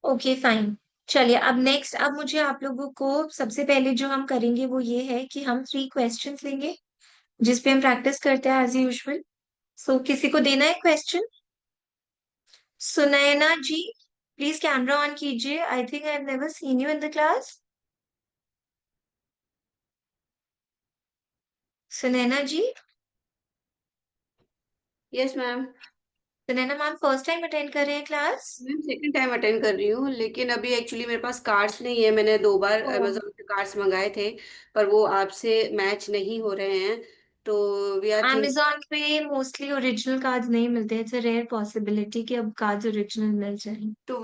Okay fine. चलिए अब next, अब मुझे आप लोगों को सबसे पहले जो हम करेंगे वो ये है कि हम 3 क्वेश्चंस लेंगे जिसपे हम प्रैक्टिस करते हैं एज यूजुअल। सो किसी को देना है question? Sunaina ji, please camera on कीजिए। I think I have never seen you in the class. Sunaina ji. Yes ma'am. Sunaina ma'am first time attend कर रहे हैं class? Ma'am second time attend कर रही हूँ, लेकिन अभी एक्चुअली मेरे पास कार्ड्स नहीं है। मैंने 2 बार ओ, अमेजोन से कार्ड्स मंगाए थे, पर वो आपसे मैच नहीं हो रहे हैं। तो वी आर थिंक अमेजोन पे मोस्टली ओरिजिनल कार्ड्स नहीं मिलते। इट्स अ रेयर पॉसिबिलिटी कि अब कार्ड्स ओरिजिनल मिल जाएं। टू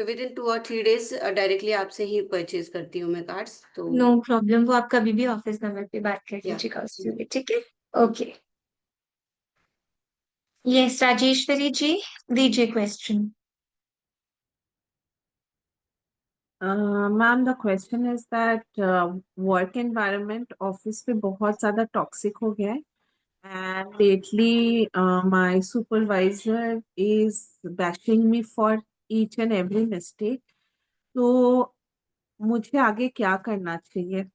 विद इन 2 और 3 डेज डायरेक्टली आपसे ही परचेज करती हूँ मैं कार्ड्स तो। नो प्रॉब्लम, वो आप कभी भी ऑफिस नंबर पे बात कर या लीजिएगा उसके लिए, ठीक है? ओके। यस राजेश्वरी जी, दीजिए question. Ma'am, the question is that work environment office पे बहुत ज़्यादा टॉक्सिक हो गया है। And lately my supervisor is bashing me for each and every mistake. तो मुझे आगे क्या करना चाहिए?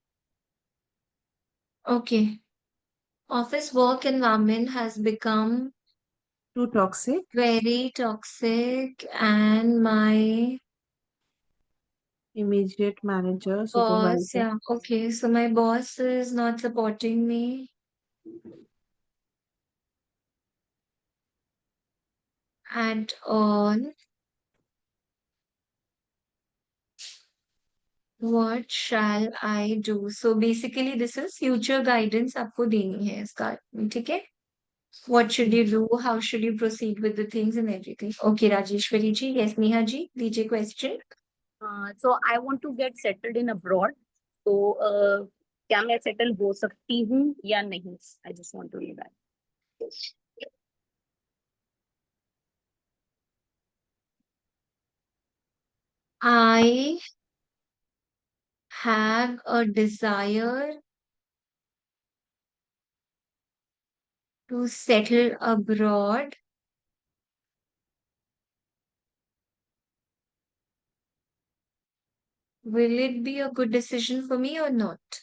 Okay. Office work environment has become too toxic. very toxic and my immediate manager, boss, supervisor. yeah, okay, so my boss is not supporting me at all. What shall I do? So basically this is future guidance आपको देनी है इसका, ठीक है? What should you do? How should you proceed with the things and everything? Okay, Rajeshwari ji, yes, Neha ji, दीजिए question. So I want to get settled in abroad. तो क्या मैं सेटल हो सकती हूँ या नहीं? I just want to know that. I have a desire to settle abroad. Will it be a good decision for me or not?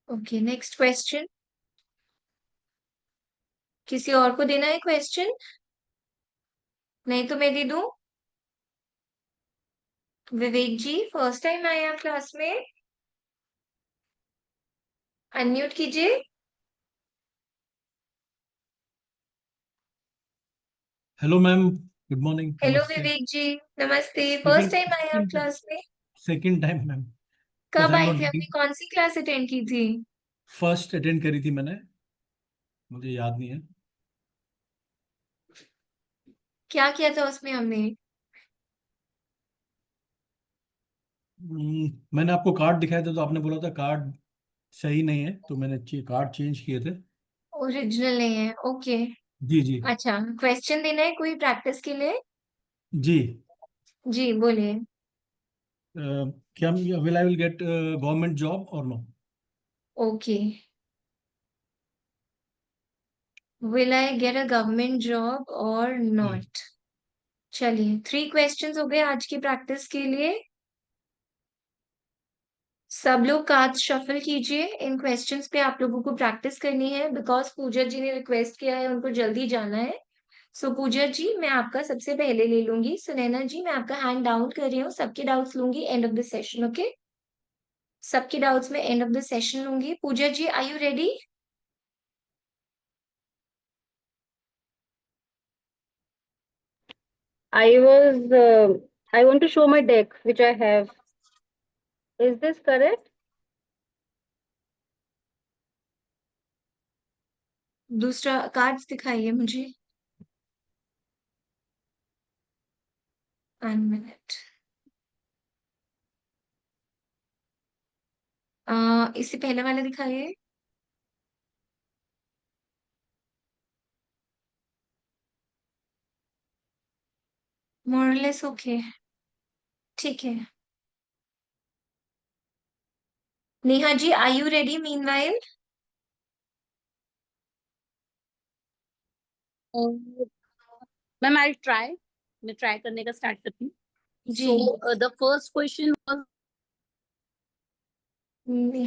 Okay, next question. किसी और को देना है क्वेश्चन? नहीं तो मैं दे दूं। विवेक जी, फर्स्ट टाइम आए आप क्लास में, अनम्यूट कीजिए। Hello ma'am, good morning, hello नमस्ते। विवेक जी, नमस्ते। फर्स्ट सेकंड टाइम आए आप सेकंड क्लास में? सेकंड टाइम मैम, बिकॉज कब आई एम आए नॉट थे? आपने गेटिंग। कौन सी क्लास अटेंड की थी? फर्स्ट अटेंड करी थी मैंने, मुझे याद नहीं है। क्या किया था उसमें हमने? मैंने आपको कार्ड दिखाया था तो आपने बोला था कार्ड सही नहीं है, तो मैंने कार्ड चेंज किए थे। ओरिजिनल नहीं है, ओके। जी जी। अच्छा, क्वेश्चन देना है कोई प्रैक्टिस के लिए? जी। जी बोलिए। क्या will I will get government job or no? Okay, will I get a government job or not? चलिए, 3 क्वेश्चंस हो गए आज की प्रैक्टिस के लिए। सब लोग कार्ड्स शफल कीजिए। इन क्वेश्चंस पे आप लोगों को प्रैक्टिस करनी है बिकॉज पूजा जी ने रिक्वेस्ट किया है, उनको जल्दी जाना है। सो पूजा जी, मैं आपका सबसे पहले ले लूंगी। सुनैना जी, मैं आपका हैंड डाउन कर रही हूँ, सबके डाउट्स लूंगी end of the session, okay? सबके डाउट्स में एंड ऑफ द सेशन लूंगी। Pooja ji, are you ready? I want to show my deck which I have. Is this correct? दूसरा कार्ड्स दिखाइए मुझे। 1 मिनट। इससे पहले वाला दिखाइए। मोरलेस ओके, ठीक है। Neha ji, are you ready meanwhile? Ma'am I try, मैं ट्राई करने का स्टार्ट करती हूँ. जी So the first question was,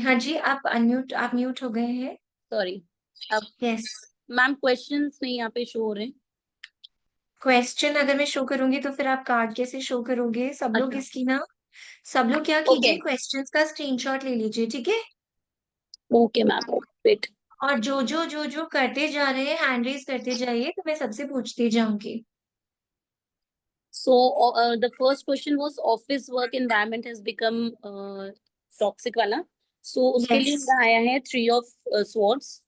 हाँ जी, आप म्यूट हो गए हैं. sorry, अब यस. मैम क्वेश्चंस नहीं यहाँ पे शो हो रहे हैं. क्वेश्चन अगर मैं शो करूंगी तो फिर आप कार्ड कैसे शो करोगे? सब लोग अच्छा, इसकी ना, सब लोग क्या ओके कीजिए, क्वेश्चंस का स्क्रीनशॉट ले लीजिए, ठीक है? Okay ma'am, wait. और जो करते जा रहे हैं हैंड रेज करते जाइए, तो मैं सबसे पूछती जाऊंगी. So the first question was office work environment has become toxic वाला. So उसके लिए यस. मेरा आया है 3 of swords.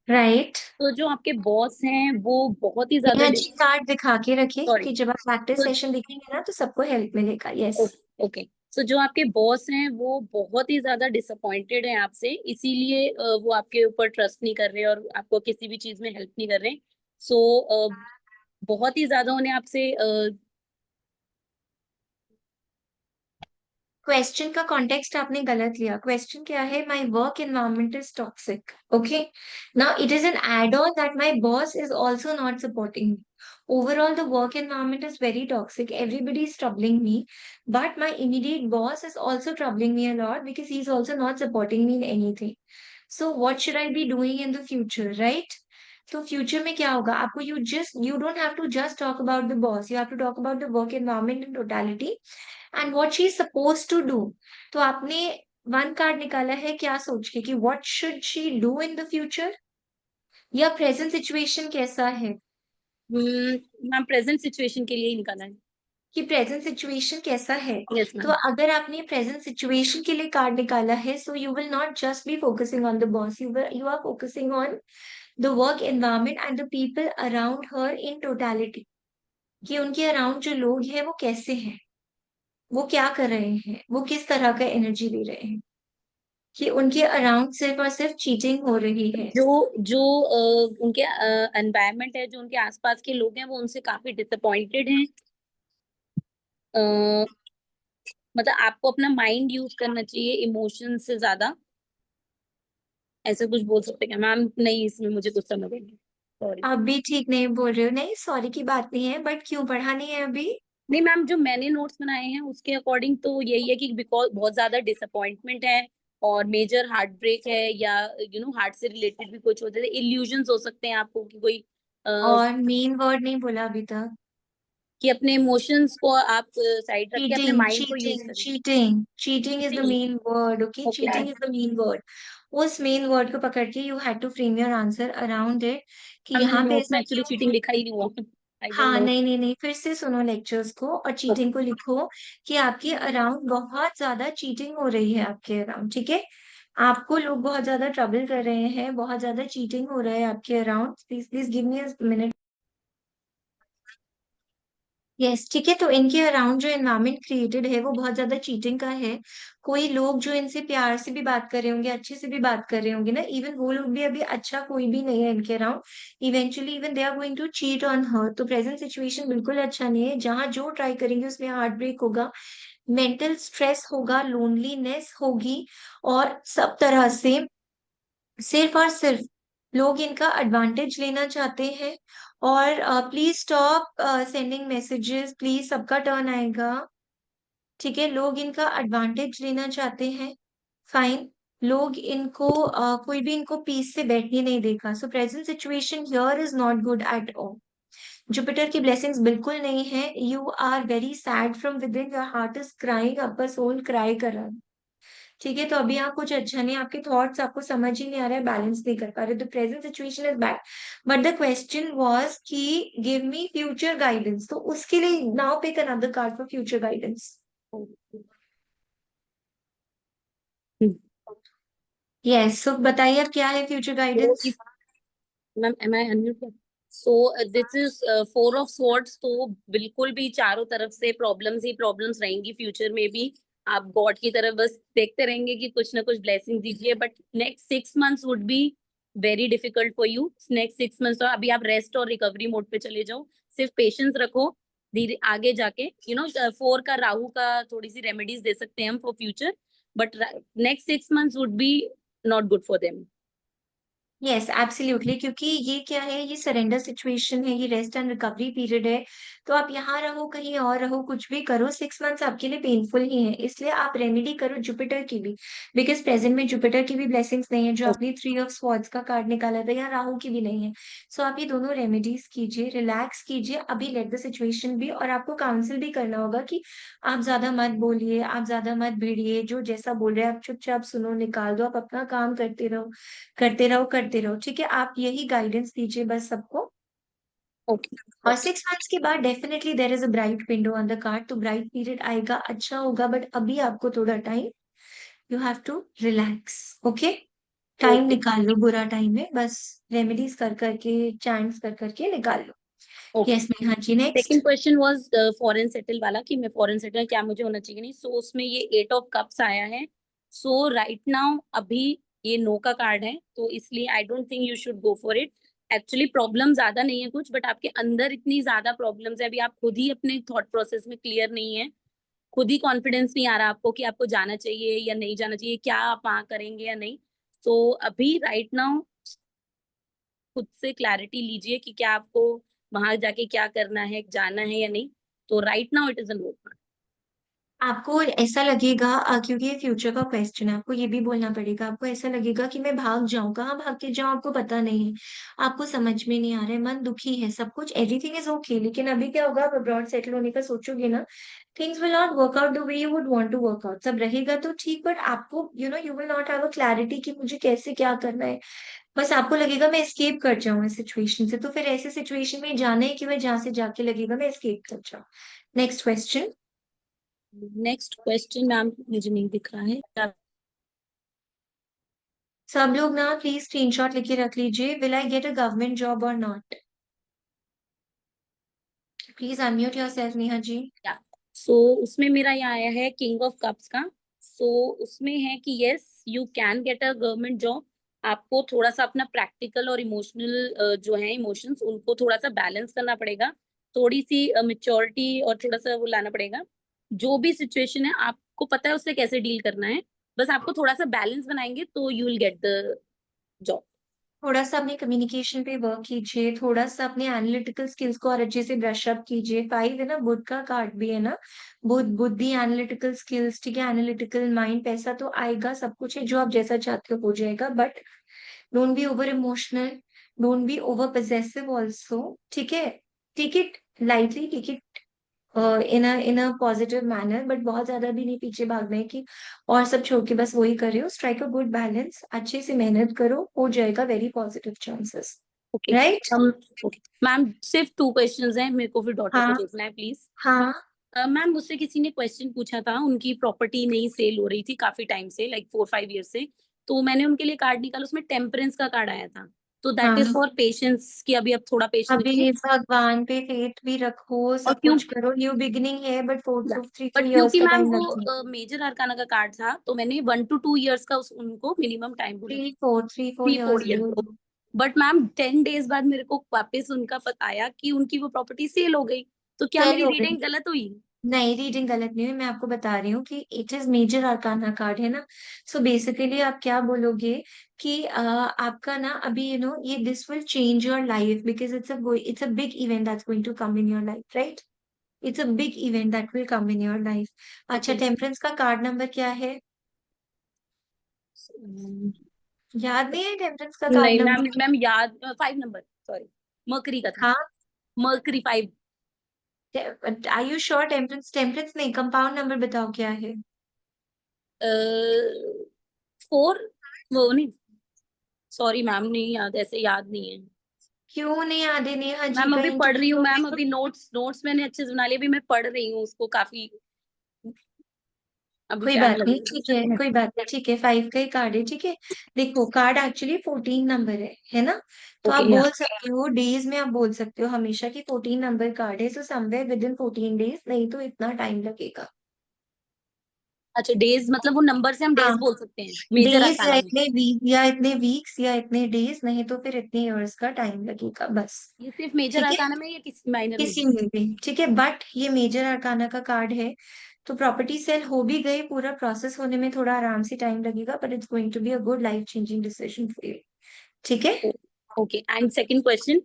राइट. तो जो आपके बॉस हैं वो बहुत ही ज्यादा नेहा जी कार्ड दिखा के रखिए, सॉरी. क्योंकि जब आप प्रैक्टिस तो सेशन देखेंगे ना तो सबको हेल्प मिलेगा. यस. ओके, सो जो आपके बॉस हैं वो बहुत ही ज्यादा डिसअपॉइंटेड हैं आपसे, इसीलिए वो आपके ऊपर ट्रस्ट नहीं कर रहे और आपको किसी भी चीज में हेल्प नहीं कर रहे. सो बहुत ही ज्यादा उन्हें आपसे क्वेश्चन का कॉन्टेक्स्ट आपने गलत लिया. क्वेश्चन क्या है? My work environment is toxic. Okay. Now it is an add on that my boss is also not supporting me. Overall, the work environment is very toxic. Everybody is troubling me, but my immediate boss is also troubling me a lot because he's also not supporting me in anything. So, what should I be doing in the future, right? तो future में क्या होगा आपको? You don't have to just talk about the boss, you have to talk about the work environment in totality and what she is suppose to do. तो आपने one card निकाला है क्या सोच के कि what should she do in the future, या present situation कैसा है? मैम प्रेजेंट सिचुएशन के लिए ही निकाला है. कि प्रेजेंट सिचुएशन कैसा है. यस तो मैम. अगर आपने प्रेजेंट सिचुएशन के लिए कार्ड निकाला है, so you will not just be focusing on the boss, you are focusing on the work environment and the people around her in totality. कि उनके अराउंड जो लोग हैं वो कैसे हैं, वो क्या कर रहे हैं, वो किस तरह का एनर्जी दे रहे हैं, कि उनके अराउंड सिर्फ और सिर्फ चीटिंग हो रही है. जो जो उनके एनवायरनमेंट है, जो उनके आसपास के लोग हैं वो उनसे काफी डिसअपॉइंटेड हैं. अ, मतलब आपको अपना माइंड यूज करना चाहिए इमोशन से ज्यादा, ऐसे कुछ बोल सकते हैं मैम. नहीं, इसमें मुझे कुछ समझ नहीं. सॉरी. आप भी ठीक नहीं बोल रहे हो. नहीं, सॉरी की बात नहीं है, बट क्यों पढ़ा नहीं है अभी? नहीं मैम, जो मैंने नोट्स बनाए हैं उसके अकॉर्डिंग तो यही है कि बिकॉज बहुत ज्यादा डिसअपॉइंटमेंट है और मेजर हार्ट ब्रेक है, या हार्ट से रिलेटेड भी कुछ हो जाए, इल्यूजन्स हो सकते हैं आपको कि कोई और मेन वर्ड नहीं बोला अभी तक. कि अपने इमोशंस को आप साइड रख के अपने चीटिंग माइंड को यूज चीटिंग करें. Cheating cheating is the cheating. Main word. Okay, okay. Cheating is the main word. उस मेन वर्ड को पकड़ के you had to frame your answer around it, कि मैम, मैंने यहाँ पे नोट्स में ऐसा एक्चुअली क्यों चीटिंग हुआ? लिखा ही नहीं हुआ. आई डोंट हाँ, नो. नहीं नहीं नहीं, फिर से सुनो लेक्चर्स को और चीटिंग को लिखो, कि आपके अराउंड बहुत ज्यादा चीटिंग हो रही है आपके अराउंड. ठीक है, आपको लोग बहुत ज्यादा ट्रबल कर रहे हैं, बहुत ज्यादा चीटिंग हो रहा है आपके around. Please please give me a minute. Yes, ठीक है. तो इनके अराउंड जो एनवायरमेंट क्रिएटेड है वो बहुत ज्यादा चीटिंग का है. कोई लोग जो इनसे प्यार से भी बात कर रहे होंगे, अच्छे से भी बात कर रहे होंगे ना, इवन वो लोग भी अभी अच्छा कोई भी नहीं है इनके around. Eventually even they are going to cheat on her. तो प्रेजेंट सिचुएशन बिल्कुल अच्छा नहीं है. जहां जो ट्राई करेंगे उसमें हार्ट ब्रेक होगा, मेंटल स्ट्रेस होगा, लोनलीनेस होगी, और सब तरह से सिर्फ और सिर्फ लोग इनका एडवांटेज लेना चाहते हैं. और please stop sending messages, please. सबका टर्न आएगा, ठीक है? लोग इनका एडवांटेज लेना चाहते हैं. फाइन. लोग इनको कोई भी इनको पीस से बैठने नहीं देगा. So present situation here is not good at all. Jupiter की ब्लेसिंग्स बिल्कुल नहीं है. You are very sad from within, your heart is crying, आपका सोल क्राई कर रहा है. ठीक है, तो अभी यहाँ कुछ अच्छा नहीं, आपके थॉट्स आपको समझ ही नहीं आ रहा है, बैलेंस नहीं कर पा रहे. The present situation is bad, but the question was कि गिव मी फ्यूचर गाइडेंस. तो उसके लिए now pick another card for future guidance. Yes, so बताइए अब क्या है फ्यूचर तो guidance. Yes ma'am, am I unmute? So this is 4 of swords. तो बिल्कुल भी चारों तरफ से प्रॉब्लम्स ही प्रॉब्लम्स रहेंगी फ्यूचर में भी. आप गॉड की तरफ बस देखते रहेंगे कि कुछ ना कुछ ब्लेसिंग दीजिए, but next 6 months would be very difficult for you. Next 6 months तो अभी आप रेस्ट और रिकवरी मोड पे चले जाओ. सिर्फ पेशेंस रखो. धीरे आगे जाके 4 का राहु का थोड़ी सी रेमेडीज दे सकते हैं हम for future, but next 6 months would be not good for them. Yes absolutely, क्योंकि ये क्या है, ये सरेंडर सिचुएशन है, ये रेस्ट एंड रिकवरी पीरियड है। तो आप यहाँ रहो, कहीं और रहो, कुछ भी करो, 6 मंथ्स आपके लिए पेनफुल ही है। इसलिए आप रेमेडी करो जुपिटर की भी, बिकॉज प्रेजेंट में जुपिटर की भी ब्लेसिंग्स नहीं है, जो आपने 3 ऑफ स्वॉर्ड्स का कार्ड निकाला था, या राहु की भी नहीं है। सो आप ये दोनों रेमेडीज कीजिए, रिलैक्स कीजिए, अभी लेट द सिचुएशन भी। और आपको काउंसिल भी करना होगा कि आप ज्यादा मत बोलिए, आप ज्यादा मत भिड़िए, जो जैसा बोल रहे हैं आप चुपचाप सुनो, निकाल दो, आप अपना काम करते रहो, करते रहो, करते रहो। ठीक है, आप यही गाइडेंस दीजिए बस सबको। ओके। और 6 मंथ्स के बाद definitely there is a bright window on the card, तो ब्राइट पीरियड आएगा, अच्छा होगा, बट अभी आपको थोड़ा time, you have to relax. Okay, time okay. निकाल लो, बुरा टाइम है, बस रेमेडीज कर करके, चैंट्स कर करके निकाल लो। Okay. Yes Neha ji, next. Second question was foreign settle वाला, कि मैं फॉरेन सेटल क्या मुझे होना चाहिए नहीं। सो उसमें ये 8 ऑफ कप्स आया है। सो राइट नाउ अभी ये नो का कार्ड है, तो इसलिए I don't think you should go for it. Actually problem ज्यादा नहीं है कुछ, बट आपके अंदर इतनी ज्यादा प्रॉब्लम्स है, अभी आप खुद ही अपने थॉट प्रोसेस में क्लियर नहीं है, खुद ही कॉन्फिडेंस नहीं आ रहा आपको कि आपको जाना चाहिए या नहीं जाना चाहिए, क्या आप वहाँ करेंगे या नहीं। तो अभी राइट नाउ खुद से क्लैरिटी लीजिए कि क्या आपको वहां जाके क्या करना है, जाना है या नहीं। तो right now it is a no card. आपको ऐसा लगेगा, क्योंकि ये फ्यूचर का क्वेश्चन है, आपको ये भी बोलना पड़ेगा, आपको ऐसा लगेगा कि मैं भाग जाऊं, कहाँ भाग के जाऊं, आपको पता नहीं है, आपको समझ में नहीं आ रहा है, मन दुखी है, सब कुछ एवरीथिंग इज ओके। लेकिन अभी क्या होगा, आप अब्रॉड सेटल होने का सोचोगे ना, things will not work out the way you would want to work out. सब रहेगा तो ठीक, बट आपको you will not have a clarity कि मुझे कैसे क्या करना है। बस आपको लगेगा मैं एस्केप कर जाऊं इस सिचुएशन से, तो फिर ऐसे सिचुएशन में जाना है कि मैं जहां से जाके लगेगा मैं एस्केप कर जाऊं। Next question. Next question ma'am मुझे नहीं दिख रहा है क्या? सब लोग ना प्लीज स्क्रीनशॉट लेके रख लीजिए, will I get a government job or not. Please unmute yourself Neha ji. क्या? सो उसमें मेरा ये आया है किंग ऑफ कप्स का। सो उसमें है कि yes you can get a government job. आपको थोड़ा सा अपना प्रैक्टिकल और इमोशनल जो है इमोशंस उनको थोड़ा सा बैलेंस करना पड़ेगा, थोड़ी सी मेच्योरिटी और थोड़ा सा वो लाना पड़ेगा। जो भी सिचुएशन है आपको पता है उससे कैसे डील करना है, बस आपको थोड़ा सा बैलेंस बनाएंगे तो you will get the job. थोड़ा सा अपने कम्युनिकेशन पे वर्क कीजिए, थोड़ा सा अपने एनालिटिकल स्किल्स को और अच्छे से ब्रश अप कीजिए। 5 है ना, बुध का कार्ड भी है ना, बुद्धि, एनालिटिकल स्किल्स, ठीक है, एनालिटिकल माइंड। पैसा तो आएगा, सब कुछ है, जो आप जैसा चाहते हो हो जाएगा, but don't be over emotional, don't be over possessive also. ठीक है, take it lightly, take it in a positive manner, but बहुत ज्यादा भी नहीं पीछे भागना है कि और सब छोड़ के बस वही कर रहे हो। स्ट्राइक अ गुड बैलेंस, अच्छे से मेहनत करो, हो जाएगा, very positive chances. Okay. Right. हम ओके मैम, सिर्फ 2 क्वेश्चंस हैं, मेरे को फिर डॉटर को हाँ देखना है प्लीज। हाँ। मैम मुझसे किसी ने क्वेश्चन पूछा था, उनकी प्रॉपर्टी नहीं सेल हो रही थी काफी टाइम से, लाइक 4-5 ईयर से। तो मैंने उनके लिए कार्ड निकाला, उसमें टेम्परेंस का कार्ड आया था। तो दैट इज हाँ, फॉर पेशेंस, कि अभी अब थोड़ा पेशेंस रखिए। अभी भगवान पे फेथ भी रखो, और सब क्यों, कुछ करो, न्यू बिगिनिंग है, बट फोर या two three four but years क्योंकि का मैम टाइम लगेगा। वो मेजर अरकाना का कार्ड था, तो मैंने 1 to 2 ईयर्स का उनको मिनिमम टाइम बोला था। Three four three four years year बोल। बट मैम 10 डेज बाद मेरे को वापस उनका पता आया कि उनकी वो प्रॉपर्टी सेल हो गई। तो क्या सेल मेरी हो गई? रीडिंग गलत हुई? नहीं, रीडिंग गलत नहीं हुई, मैं आपको बता रही हूँ कि it is major arcana card है ना। सो बेसिकली आप क्या बोलोगे कि आपका ना अभी ये this will change your life, because it's a big event that's going to come in your life, right. It's a big event that will come in your life. अच्छा, ओके। टेम्परेंस का कार्ड नंबर क्या है? याद नहीं है temperance का card नहीं ma'am, number? Ma'am याद 5 नंबर, सॉरी, मर्करी का था। हाँ, Mercury 5। Are you sure? Temperance, temperance नहीं, कंपाउंड नंबर बताओ क्या है। 4, वो नहीं, सॉरी मैम, नहीं याद, ऐसे याद नहीं है। क्यों नहीं याद है नेहा जी? मैम अभी कहीं पढ़ रही हूँ मैम, तो अभी नोट्स नोट्स मैंने अच्छे से बना लिए, अभी मैं पढ़ रही हूँ उसको काफी, अभी कोई टाइम बात नहीं, ठीक है, लगेगा। कोई बात नहीं, ठीक है, 5 का ही कार्ड है, ठीक है। देखो, कार्ड एक्चुअली 14 नंबर है ना। तो आप ओके। बोल सकते हो डेज में, आप बोल सकते हो हमेशा कि 14 नंबर कार्ड है, so somewhere with in 14 days, नहीं तो इतना टाइम लगेगा। अच्छा, डेज मतलब वो नंबर से हम हाँ, डेज बोल सकते हैं मेजर डेज या अरकाना में? इतने वीक या इतने वीक्स या इतने डेज, नहीं तो फिर इतने इयर्स का टाइम लगेगा बस। ये सिर्फ मेजर ठीक है, अरकाना में या किसी माइनर में किसी भी? में भी ठीक है, बट ये मेजर अरकाना का कार्ड है। तो प्रॉपर्टी सेल हो भी गई, पूरा प्रोसेस होने में थोड़ा आराम से टाइम लगेगा, but it's going to be a good life changing decision for you. ठीक है? ओके एंड सेकंड क्वेश्चन,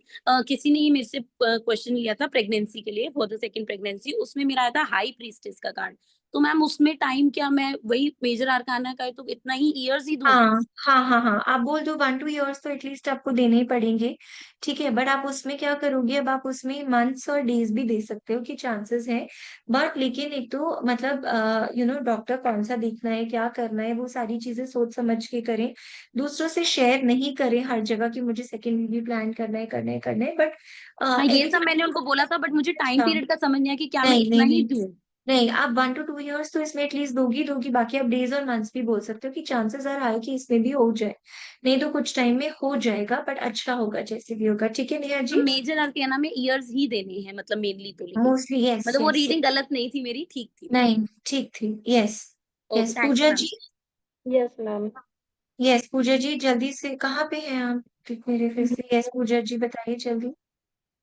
किसी ने ये मेरे से क्वेश्चन लिया था प्रेगनेंसी के लिए फॉर द सेकंड प्रेगनेंसी, उसमें मेरा आया था हाई प्रीस्टेस का कार्ड। तो मैम उसमें टाइम क्या मैं वही मेजर आर्काना का है तो इतना ही इयर्स ही दूं? हाँ हाँ हाँ हाँ, आप बोल दो 1-2 years तो एटलीस्ट आपको देने ही पड़ेंगे। ठीक है, बट आप उसमें क्या करोगे, अब आप उसमें मंथ्स और डेज भी दे सकते हो कि चांसेस है। बट लेकिन एक तो मतलब डॉक्टर कौन सा देखना है, क्या करना है, वो सारी चीजें सोच समझ के करें। दूसरों से शेयर नहीं करें हर जगह कि मुझे सेकेंड बेबी प्लान करना है, करना है, करना है, बट हाँ ये सब एवरीथिंग। मैंने उनको बोला था बट मुझे टाइम अच्छा, पीरियड का समझ नहीं आया कि क्या मैं नहीं इतना नहीं ही नहीं दूं। नहीं, आप 1-2 years तो इसमें एटलीस्ट दोगी, बाकी आप डेज और मंथ्स भी बोल सकते हो कि चांसेस आर हाई कि इसमें भी हो जाए। नहीं तो कुछ टाइम में हो जाएगा, बट अच्छा होगा जैसे भी होगा। ठीक है नेहा तो जी? मेजर आर्काना में इयर्स ही देने हैं मतलब मेनली तो, लेकिन मोस्टली यस मतलब वो यस। रीडिंग गलत नहीं थी मेरी, ठीक थी नहीं, ठीक थी, yes. Okay yes thank you Pooja ma'am. जी। Yes ma'am. Yes Pooja ji, जल्दी से कहाँ पे हैं आप? मेरे फिर से यस पूजा जी बताइए जल्दी।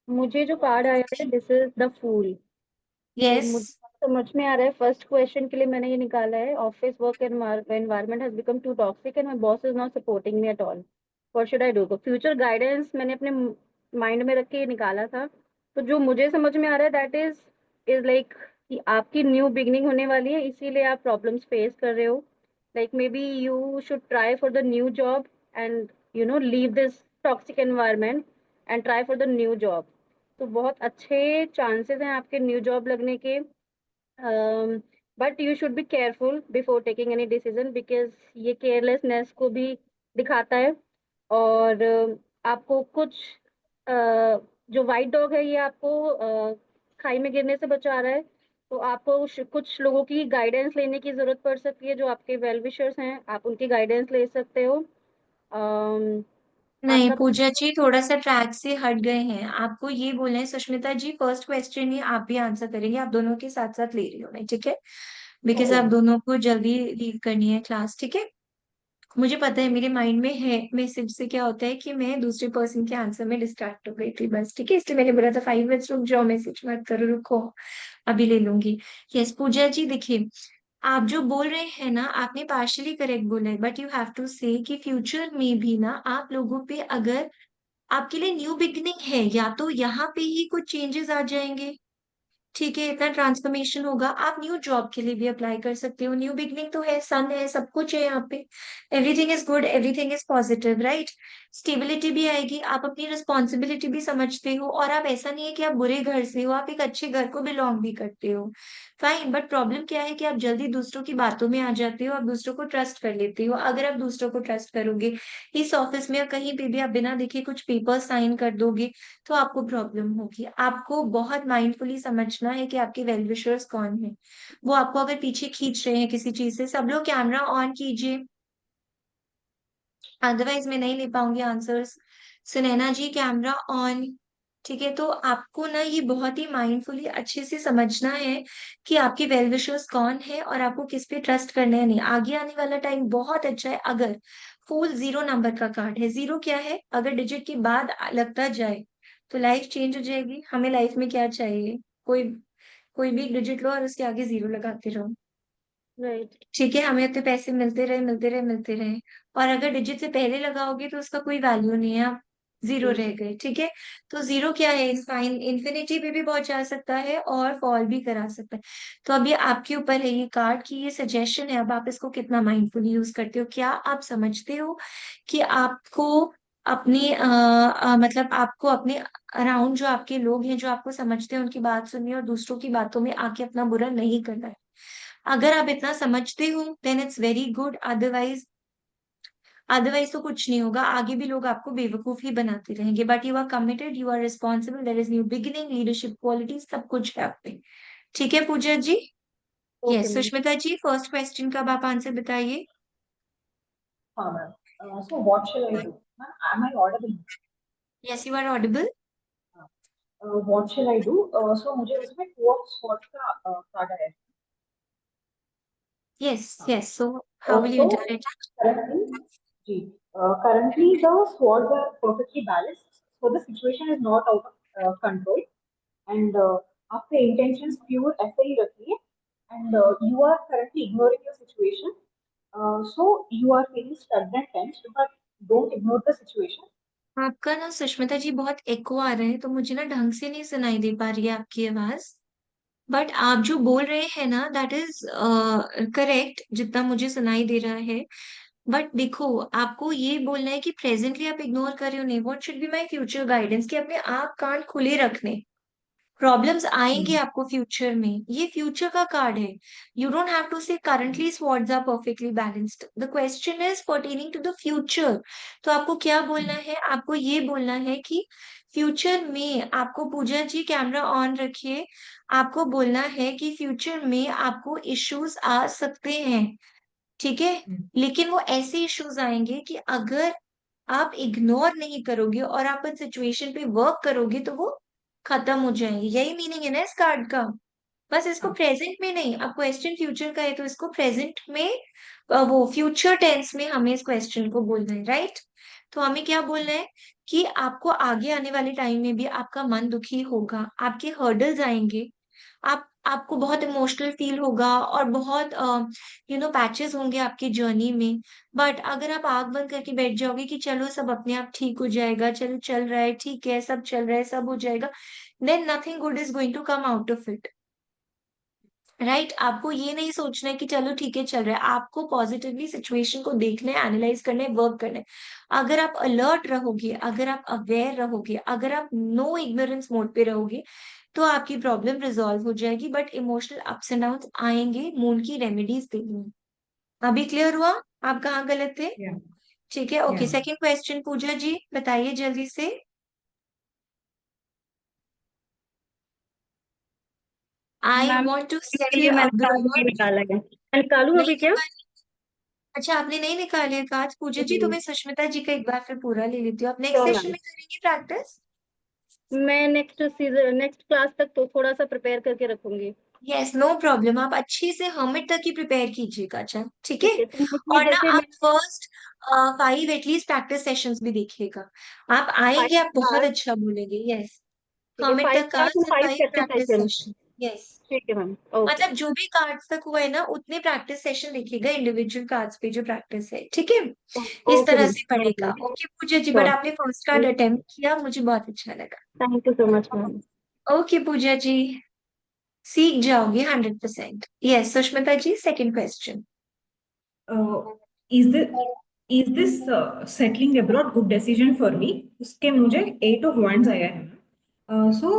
मुझे जो कार्ड आया है दिस इज द फूल। तो यस। मुझे समझ में आ रहा है, फर्स्ट क्वेश्चन के लिए मैंने ये निकाला है, office work environment has become too toxic and my boss is not supporting me at all, what should I do? तो फ्यूचर गाइडेंस मैंने अपने माइंड में रख के ये निकाला था। तो जो मुझे समझ में आ रहा है दैट इज लाइक कि आपकी न्यू बिगनिंग होने वाली है, इसीलिए आप प्रॉब्लम्स फेस कर रहे हो। Like may be you should try for the new job and leave this toxic environment and try for the new job. तो बहुत अच्छे चांसेस हैं आपके न्यू जॉब लगने के। But you should be careful before taking any decision because ये carelessness को भी दिखाता है। और आपको कुछ जो वाइट डॉग है ये आपको खाई में गिरने से बचा रहा है। तो आपको कुछ लोगों की गाइडेंस लेने की जरूरत पड़ सकती है, जो आपके वेल विशर्स हैं, आप उनकी गाइडेंस ले सकते हो। अम, नहीं आपका पूजा जी, थोड़ा सा ट्रैक से हट गए हैं। आपको ये बोलना है सुष्मिता जी, फर्स्ट क्वेश्चन ही आप भी आंसर करेंगे, आप दोनों के साथ साथ ले रही हो मैं, ठीक है? Because okay. आप दोनों को जल्दी लीव करनी है क्लास, ठीक है? मुझे पता है, मेरे माइंड में है मैसेज से क्या होता है कि मैं दूसरे पर्सन के आंसर में डिस्ट्रैक्ट हो गई थी बस, ठीक है? इसलिए मैंने बोला था 5 मिनट्स रुक जाओ, मैसेज मत करो, रुको, अभी ले लूंगी। यस पूजा जी देखिए, आप जो बोल रहे हैं ना, आपने पार्शियली करेक्ट बोला है, बट यू हैव टू से कि फ्यूचर में भी ना आप लोगों पे अगर आपके लिए न्यू बिगनिंग है, या तो यहाँ पे ही कुछ चेंजेस आ जाएंगे, ठीक है, इतना ट्रांसफॉर्मेशन होगा। आप न्यू जॉब के लिए भी अप्लाई कर सकते हो, न्यू बिगनिंग तो है, सन है, सब कुछ है यहाँ पे। Everything is good, everything is positive, right? Stability भी आएगी, आप अपनी रिस्पॉन्सिबिलिटी भी समझते हो, और आप ऐसा नहीं है कि आप बुरे घर से हो, आप एक अच्छे घर को बिलोंग भी करते हो। फाइन, बट प्रॉब्लम क्या है कि आप जल्दी दूसरों की बातों में आ जाते हो, आप दूसरों को ट्रस्ट कर लेते हो। अगर आप दूसरों को ट्रस्ट करोगे इस ऑफिस में या कहीं पे भी, आप बिना देखे कुछ पेपर साइन कर दोगे, तो आपको प्रॉब्लम होगी। आपको बहुत माइंडफुली समझना है कि आपके वेल विशर्स कौन है। वो आपको अगर पीछे खींच रहे हैं किसी चीज से, सब लोग कैमरा ऑन कीजिए, अदरवाइज मैं नहीं ले पाऊंगी answers. Sunaina ji camera on. ठीक है, तो आपको ना ये बहुत ही माइंडफुली अच्छे से समझना है कि आपके वेल विशर्स कौन है और आपको किस पे ट्रस्ट करना है। नहीं, आगे आने वाला टाइम बहुत अच्छा है। अगर फुल 0 नंबर का कार्ड है, 0 क्या है, अगर डिजिट के बाद लगता जाए तो लाइफ चेंज हो जाएगी। हमें लाइफ में क्या चाहिए? कोई कोई भी डिजिट लो और उसके आगे 0 लगाते रहो, राइट। ठीक है? हमें अपने पैसे मिलते रहे, मिलते रहे, मिलते रहे। और अगर डिजिट से पहले लगाओगे तो उसका कोई वैल्यू नहीं है, आप 0 रह गए, ठीक है? तो 0 क्या है, फाइन इन्फिनिटी पे भी पहुंचा सकता है और फॉल भी करा सकता है। तो अब ये आपके ऊपर है, ये कार्ड की ये सजेशन है, अब आप इसको कितना माइंडफुली यूज करते हो। क्या आप समझते हो कि आपको अपने मतलब आपको अपने अराउंड जो आपके लोग हैं, जो आपको समझते हैं, उनकी बात सुननी है और दूसरों की बातों में आके अपना बुरा नहीं करना है। अगर आप इतना समझते हो then it's very good, otherwise तो कुछ नहीं होगा, आगे भी लोग आपको बेवकूफ ही बनाते रहेंगे। But you are committed, you are responsible, there is new beginning, leadership quality सब कुछ है आप पे। ठीक है Pooja ji? Okay yes ma'am. Sushmita ji, first question का अब आप आंसर बताइए। हाँ ma'am. So what shall I do? Ma'am, am I audible? Yes you are audible. What shall I do? So मुझे उसमें Two of Swords का कार्ड आया है। यस हाँ। Yes, so how will you So do it? currently, जी, currently the swords are perfectly balanced, so the situation is not out of control, and आपके intentions pure ऐसे ही रखिए, and you are currently ignoring your situation, so you are feeling stuck and tensed, but Don't ignore the situation. आपका ना सुष्मिता जी बहुत एको आ रहा है, तो मुझे ना ढंग से नहीं सुनाई दे पा रही है आपकी आवाज। बट आप जो बोल रहे हैं ना, दैट इज करेक्ट जितना मुझे सुनाई दे रहा है। बट देखो, आपको ये बोलना है कि प्रेजेंटली आप इग्नोर कर रहे हो, नहीं, what should be my future guidance, कि अपने आप कान खुले रखने। प्रॉब्लम्स आएंगे आपको फ्यूचर में, ये फ्यूचर का कार्ड है। You don't have to say currently swords are perfectly balanced, the question is pertaining to the future. तो आपको क्या बोलना है, आपको ये बोलना है कि फ्यूचर में आपको, पूजा जी कैमरा ऑन रखिए, आपको बोलना है कि फ्यूचर में आपको इश्यूज आ सकते हैं, ठीक है। लेकिन वो ऐसे इश्यूज आएंगे कि अगर आप इग्नोर नहीं करोगे और आप उन सिचुएशन पे वर्क करोगे तो वो खत्म हो जाएंगे। यही मीनिंग है ना इस कार्ड का। बस इसको प्रेजेंट में नहीं, अब क्वेश्चन फ्यूचर का है तो इसको प्रेजेंट में, वो फ्यूचर टेंस में हमें इस क्वेश्चन को बोलना है, राइट। तो हमें क्या बोलना है कि आपको आगे आने वाले टाइम में भी आपका मन दुखी होगा, आपके हर्डल्स आएंगे, आपको बहुत इमोशनल फील होगा और बहुत पैचेस होंगे आपकी जर्नी में। बट अगर आप आंख बंद करके बैठ जाओगे कि चलो सब अपने आप ठीक हो जाएगा, चलो चल रहा है, ठीक है, सब चल रहा है, सब हो जाएगा, then nothing good is going to come out of it, right. आपको ये नहीं सोचना है कि चलो ठीक है चल रहा है, आपको पॉजिटिवली सिचुएशन को देखना है, एनालाइज करना है, वर्क करना है। अगर आप अलर्ट रहोगे, अगर आप अवेयर रहोगे, अगर आप नो इग्नोरेंस मोड पे रहोगे, तो आपकी प्रॉब्लम रिजॉल्व हो जाएगी। But emotional ups and down आएंगे, मून की रेमेडीज देनी है। अभी क्लियर हुआ आप कहाँ गलत थे? Yeah. ठीक है, ओके। Yeah. सेकंड क्वेश्चन पूजा जी बताइए जल्दी से। आई मैम वॉन्ट टू के सी लिए मैंने कार्ड नहीं अब्रॉड। निकाला है, मैं निकालूं नहीं अभी क्या? निकाले? अच्छा, आपने नहीं निकाले कार्ड? पूजा जी तो जी मैं सुष्मिता जी का एक बार फिर पूरा ले लेती हूँ। आप नेक्स्ट श्योर सेशन मैम। में करेंगे प्रैक्टिस? मैं नेक्स्ट सीजन नेक्स्ट क्लास तक तो थोड़ा सा प्रिपेयर करके रखूंगी। Yes, no problem. आप अच्छे से हर्मिट तक ही प्रिपेयर कीजिएगा, अच्छा, ठीक है। ठीक है, तो मोस्टली और ना जैसे आप मैं फर्स्ट 5 एटलीस्ट प्रैक्टिस सेशंस भी देखिएगा। आप आएंगे, आप फाइव बहुत आवर्स अच्छा बोलेंगे। यस, ठीक है, हर्मिट 5 तक क्लास कार्ड्स में and 5 5 practice practice session. Session. Yes, ठीक है मैम, ओके। मतलब जो भी कार्ड्स तक हुआ है ना, उतने प्रैक्टिस सेशन देखिएगा इंडिविजुअल कार्ड्स पे जो प्रैक्टिस है, ठीक है। इस ओके तरह मैम, से नो पढ़ेगा, problem. Okay Pooja ji. But sure, आपने फर्स्ट कार्ड अटेम्प्ट किया, मुझे बहुत अच्छा लगा। Thank you so much ma'am. Okay Pooja ji, सीख जाओगे 100%। Yes Sushmita ji, second question. uh, is this is this settling abroad good decision for me? उसके मुझे 8 of Wands आया है। सो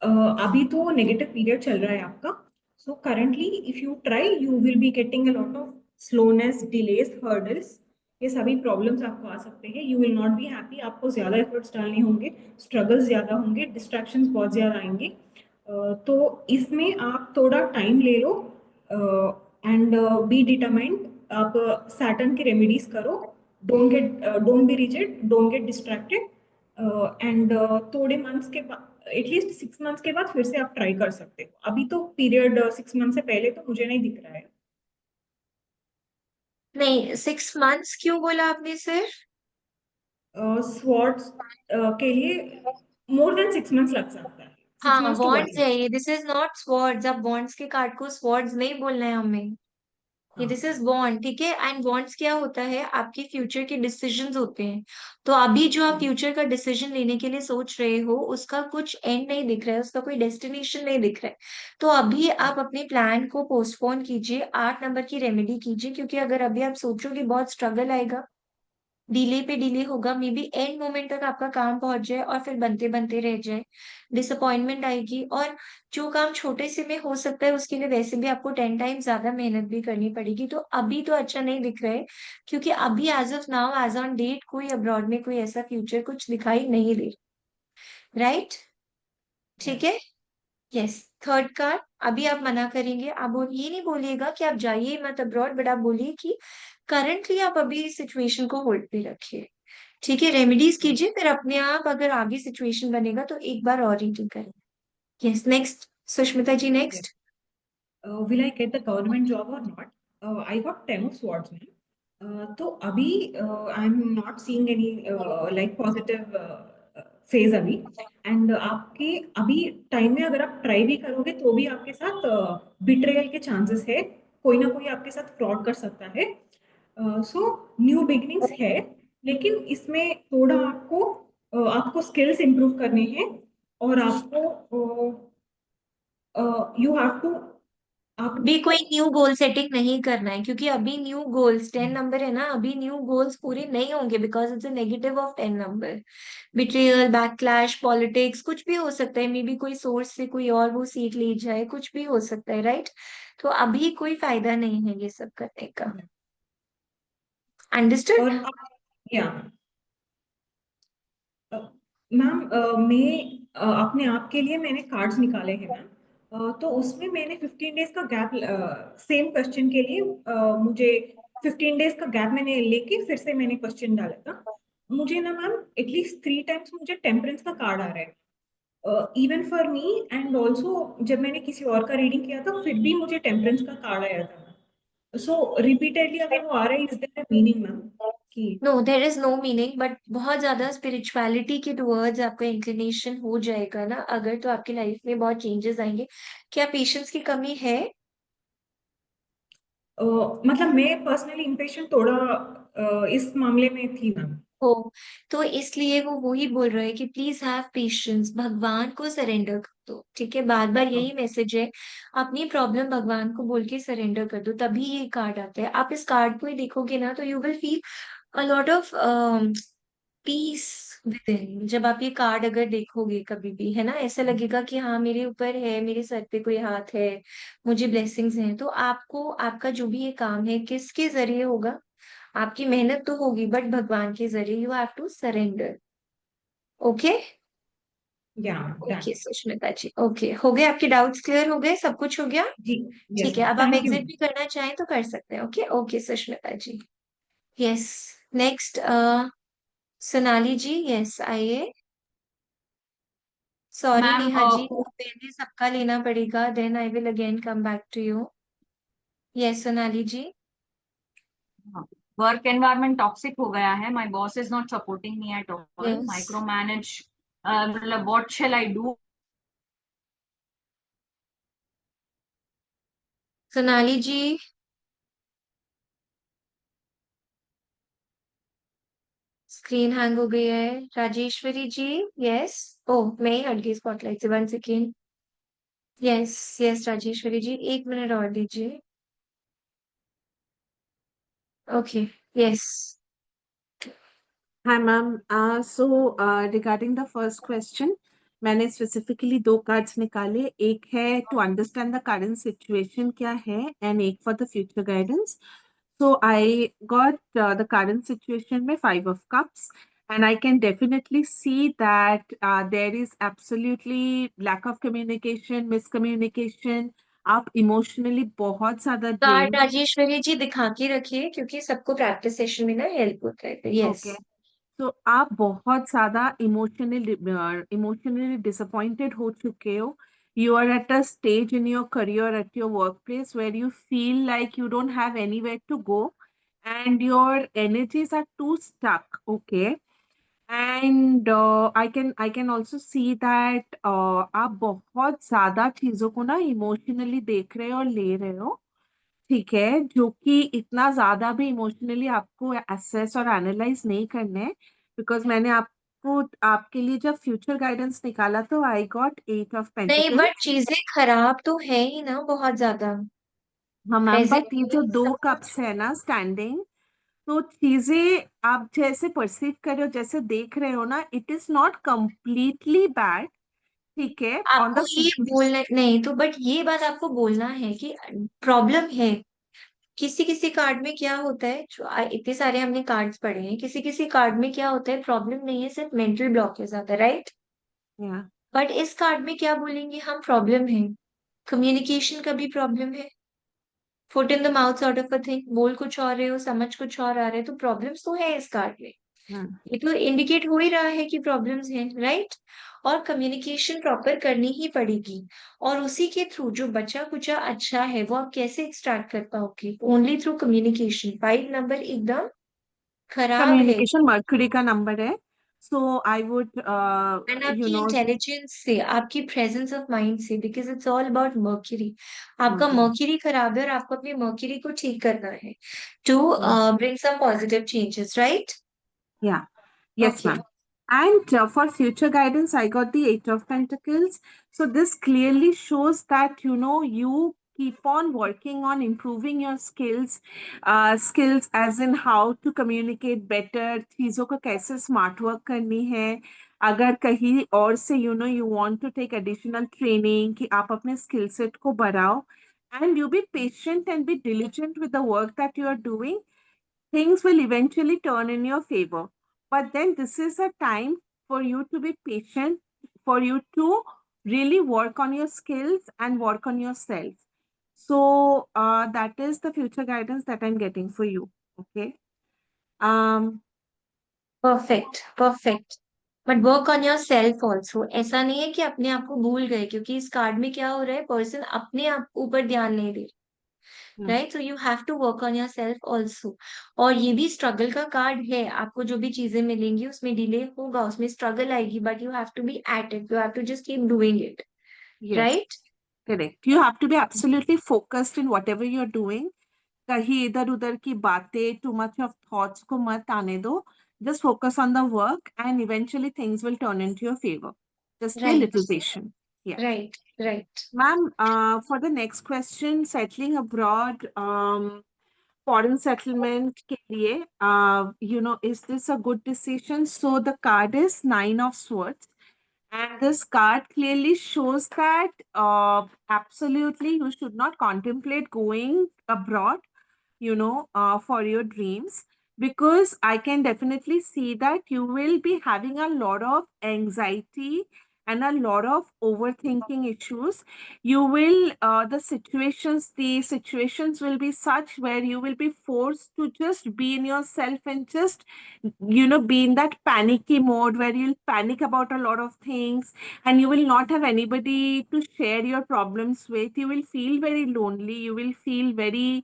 अभी तो नेगेटिव पीरियड चल रहा है आपका। So currently if you try you will be getting a lot of slowness, delays, hurdles. ये सभी प्रॉब्लम्स आपको आ सकते हैं। You will not be happy, आपको ज्यादा एफर्ट्स डालने होंगे, स्ट्रगल्स ज्यादा होंगे, डिस्ट्रैक्शंस बहुत ज्यादा आएंगे। तो इसमें आप थोड़ा टाइम ले लो एंड बी डिटरमाइंड। आप सैटर्न की रेमेडीज करो। Don't be rigid, don't get distracted and थोड़े मंथ्स के बाद, एटलीस्ट 6 मंथ्स के बाद फिर से आप ट्राई कर सकते हो। अभी तो पीरियड 6 मंथ से पहले तो मुझे नहीं दिख रहा है। नहीं, 6 मंथ्स क्यों बोला आपने सर? स्वॉर्ड्स के लिए मोर देन 6 मंथ्स लग सकता है, सिक्स हाँ, मंथ्स टू वन वॉन्ड्स है ईयर ये, दिस इज नॉट स्वॉर्ड्स। अब वॉन्ड्स के कार्ड को स्वॉर्ड्स नहीं बोलना है हमें, ये दिस इज बॉन्ड, ठीक है। एंड बॉन्ड्स क्या होता है, आपके फ्यूचर के डिसीजंस होते हैं। तो अभी जो आप फ्यूचर का डिसीजन लेने के लिए सोच रहे हो, उसका कुछ एंड नहीं दिख रहा है, उसका कोई डेस्टिनेशन नहीं दिख रहा है। तो अभी आप अपने प्लान को पोस्टपोन कीजिए, 8 नंबर की रेमेडी कीजिए, क्योंकि अगर अभी आप सोचोगे बहुत स्ट्रगल आएगा, डिले पे डिले होगा, मे बी एंड मोमेंट तक आपका काम पहुंच जाए और फिर बनते बनते रह जाए, डिसअपॉइंटमेंट आएगी। और जो काम छोटे से में हो सकता है, उसके लिए वैसे भी आपको 10 टाइम ज्यादा मेहनत भी करनी पड़ेगी। तो अभी तो अच्छा नहीं दिख रहा है, क्योंकि अभी as of now, as on date, कोई अब्रॉड में कोई ऐसा फ्यूचर कुछ दिखाई नहीं दे, राइट, ठीक है। Yes, third card. अभी आप मना करेंगे, आप ये नहीं बोलिएगा कि आप जाइए मत अब्रॉड, बट आप बोलिए कि करंटली आप अभी सिचुएशन को होल्ड पे रखिए, ठीक है। रेमेडीज कीजिए, फिर अपने आप अगर आगे सिचुएशन बनेगा तो एक बार और रीडिंग करें। Yes, next Sushmita ji, next. will I get the government job or not? I got 10 of swords, man. तो अभी I'm not seeing any like positive phase अभी। एंड आपके अभी टाइम में अगर आप ट्राई भी करोगे तो भी आपके साथ बिट्रेयल के चांसेस है। कोई ना कोई आपके साथ फ्रॉड कर सकता है। सो न्यू बिगिनिंग्स है। लेकिन इसमें थोड़ा आपको स्किल्स इंप्रूव करने हैं, और आपको यू हैव टू आप अभी कोई न्यू गोल सेटिंग नहीं करना है, क्योंकि अभी न्यू गोल्स 10 नंबर है ना, अभी न्यू गोल्स पूरे नहीं होंगे because it's a negative of 10 number. Betrayal, backlash, politics, कुछ भी हो सकता है, मे बी कोई सोर्स से कोई और वो सीट ले जाए, कुछ भी हो सकता है, राइट? तो अभी कोई फायदा नहीं है ये सब करने का। अंडरस्टूड? और या मैम, मैं अपने आप के लिए मैंने कार्ड्स निकाले हैं मैम। तो उसमें मैंने 15 डेज का गैप, सेम क्वेश्चन के लिए मुझे 15 डेज का गैप मैंने लेके फिर से मैंने क्वेश्चन डाला था। मुझे ना मैम एटलीस्ट 3 टाइम्स मुझे टेम्परेंस का कार्ड आ रहा है, even for me. And also जब मैंने किसी और का रीडिंग किया था फिर भी मुझे टेम्परेंस का कार्ड आया था। सो रिपीटेडली अगर वो आ रहा है, इज देयर मीनिंग मैम कि no, there is no meaning, but बहुत ज्यादा स्पिरिचुअलिटी के टुवर्ड्स आपका इंक्लिनेशन हो जाएगा ना अगर, तो आपकी लाइफ में बहुत चेंजेस आएंगे। क्या पेशेंस की कमी है? मतलब मैं पर्सनली इम्पेशेंट थोड़ा इस मामले में थी मैम। हो, तो इसलिए वो वही बोल रहे हैं कि प्लीज हैव पेशेंस, भगवान को सरेंडर कर दो, ठीक है? बार बार यही मैसेज है, अपनी प्रॉब्लम भगवान को बोल के सरेंडर कर दो, तभी ये कार्ड आता है। आप इस कार्ड को ही देखोगे ना तो you will feel a lot of peace with in. जब आप ये कार्ड अगर देखोगे कभी भी, है ना, ऐसा लगेगा कि हाँ मेरे ऊपर है, मेरे सर पे कोई हाथ है, मुझे ब्लेसिंग्स हैं। तो आपको आपका जो भी ये काम है किसके जरिए होगा? आपकी मेहनत तो होगी बट भगवान के जरिए। You have to surrender. Okay? या done. Okay Sushmita ji, okay, हो गए आपके डाउट्स? क्लियर हो गए? सब कुछ हो गया? जी, यस ठीक है, मैम, अब आप थैंक यू एग्जिट मैम। भी करना चाहें तो कर सकते हैं। Okay okay Sushmita ji. Yes, next Sonali ji, yes आइए। सॉरी मैम, नेहा जी, पहले सबका लेना पड़ेगा, then I will again come back to you. Yes Sonali ji. Work environment toxic हो गया है। My boss is not supporting me at all, yes micromanage, मतलब what shall I do? Sonali ji, screen hang हो गई है। राजेश्वरी जी, यस। ओह, मैं ही हट गई स्पॉटलाइट से, 1 सेकेंड। यस यस राजेश्वरी जी, 1 मिनट और दीजिए। Okay, yes. Hi, ma'am. Regarding the first question, मैंने specifically 2 cards निकाले। एक है to understand the current situation क्या है, and एक for the future guidance. So I got the current situation में 5 of cups, and I can definitely see that there is absolutely lack of communication, miscommunication. आप emotionally बहुत ज़्यादा card drained हो। राजेश्वरी जी दिखा के रखिए, क्योंकि सबको प्रैक्टिस सेशन में ना हेल्प होता है। यस। Okay. तो आप बहुत ज़्यादा इमोशनली डिसअपॉइंटेड हो चुके हो। You are at a stage in your career at your work place where you feel like you don't have anywhere to go and your energies are too stuck. Okay. And I can also see that आप बहुत ज़्यादा चीज़ों को ना emotionally देख रहे हो और ले रहे हो। ठीक है, जो कि इतना ज़्यादा भी इमोशनली आपको असेस और एनालाइज़ नहीं करना है, बिकॉज़ मैंने आपको आपके लिए जब फ्यूचर गाइडेंस निकाला तो आई गॉट 8 ऑफ नहीं, बट पेंटिकल्स। चीजें खराब तो है ही ना बहुत ज्यादा। हाँ मैम, बट ये प्रेजेंट जो में 2 सब कप्स कुछ। है ना स्टैंडिंग, तो चीज़ें आप जैसे परसीव कर रहे हो, जैसे देख रहे हो ना, it is not completely bad. ठीक है, ऑन आपको द ये बोलना नहीं तो, बट ये बात आपको बोलना है कि प्रॉब्लम है। किसी किसी कार्ड में क्या होता है, जो इतने सारे हमने कार्ड्स पढ़े हैं, किसी किसी कार्ड में क्या होता है, प्रॉब्लम नहीं है, सिर्फ मेंटल ब्लॉकेज आता है, राइट? या बट इस कार्ड में क्या बोलेंगे हम, प्रॉब्लम है कम्युनिकेशन का भी प्रॉब्लम है। Foot in the mouth sort of a thing, बोल कुछ और रहे हो, समझ कुछ और आ रहे हो, तो प्रॉब्लम्स तो है इस कार्ड में। ये तो इंडिकेट हो ही रहा है कि प्रॉब्लम्स हैं, राइट? और कम्युनिकेशन प्रॉपर करनी ही पड़ेगी। और उसी के थ्रू जो बचा कुचा अच्छा है वो आप कैसे एक्सट्रैक्ट कर पाओगे? Only through communication. 5 नंबर एकदम खराब है। कम्युनिकेशन मर्क्यूरी का नंबर है, सो आई वुड एंड यू आपकी नो। इंटेलिजेंस से, आपकी प्रेजेंस ऑफ माइंड से, because it's all about mercury. आपका मर्क्यूरी खराब है और आपको अपनी मर्क्यूरी को ठीक करना है to bring some positive changes, right? Yeah. Yes, Okay. ma'am. And for future guidance, I got the Eight of Pentacles. So this clearly shows that, you keep on working on improving your skills as in how to communicate better, चीजों को कैसे smart work करनी है. अगर कहीं और से, you want to take additional training कि आप अपने skill set को बढ़ाओ, and you be patient and be diligent with the work that you are doing, things will eventually turn in your favor. But then this is a time for you to be patient, for you to really work on your skills and work on yourself. So that is the future guidance that I'm getting for you. Okay. Um, perfect perfect but work on yourself also. ऐसा नहीं है कि अपने आप को भूल गए, क्योंकि इस कार्ड में क्या हो रहा है, पर्सन अपने आप ऊपर ध्यान नहीं दे, hmm, right? So you have to work on yourself also. और ये भी स्ट्रगल का कार्ड है, आपको जो भी चीजें मिलेंगी उसमें डिले होगा, उसमें स्ट्रगल आएगी, but you have to be at it, you have to just keep doing it, yes, right? correct. You have to be absolutely focused in whatever you're doing. कहीं इधर उधर की बातें, too much of thoughts को मत आने दो. Just focus on the work and eventually things will turn into your favor. Just be a right little patient. Yeah. Right right. Ma'am, for the next question, settling abroad, foreign settlement के लिए, is this a good decision? So the card is Nine of Swords. And this card clearly shows that absolutely you should not contemplate going abroad, for your dreams, because I can definitely see that you will be having a lot of anxiety and a lot of overthinking issues. You will, the situations will be such where you will be forced to just be in yourself and just, be in that panicky mode where you'll panic about a lot of things, and you will not have anybody to share your problems with. You will feel very lonely. You will feel very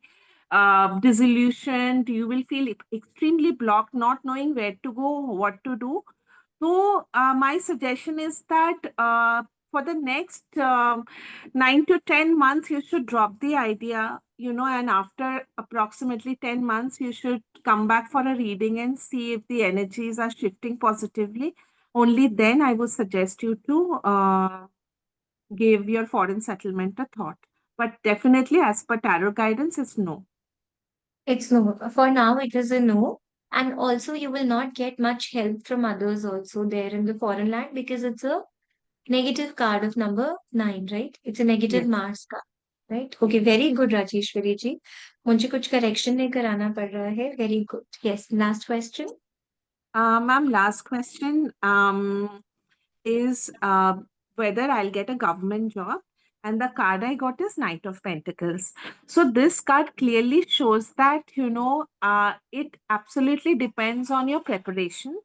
disillusioned. You will feel extremely blocked, not knowing where to go, what to do. So, my suggestion is that for the next 9 to 10 months, you should drop the idea, and after approximately 10 months, you should come back for a reading and see if the energies are shifting positively. Only then I would suggest you to give your foreign settlement a thought. But definitely, as per tarot guidance, it's no. It's no. For now, it is a no. And also, you will not get much help from others also there in the foreign land, because it's a negative card of number 9, right? It's a negative Yes. Mars card, right? Okay, very good, Rajeshwari ji. मुझे कुछ correction नहीं कराना पड़ रहा है. Very good. Yes, last question. Ma'am, last question is whether I'll get a government job. And the card I got is Knight of Pentacles. So this card clearly shows that, it absolutely depends on your preparation.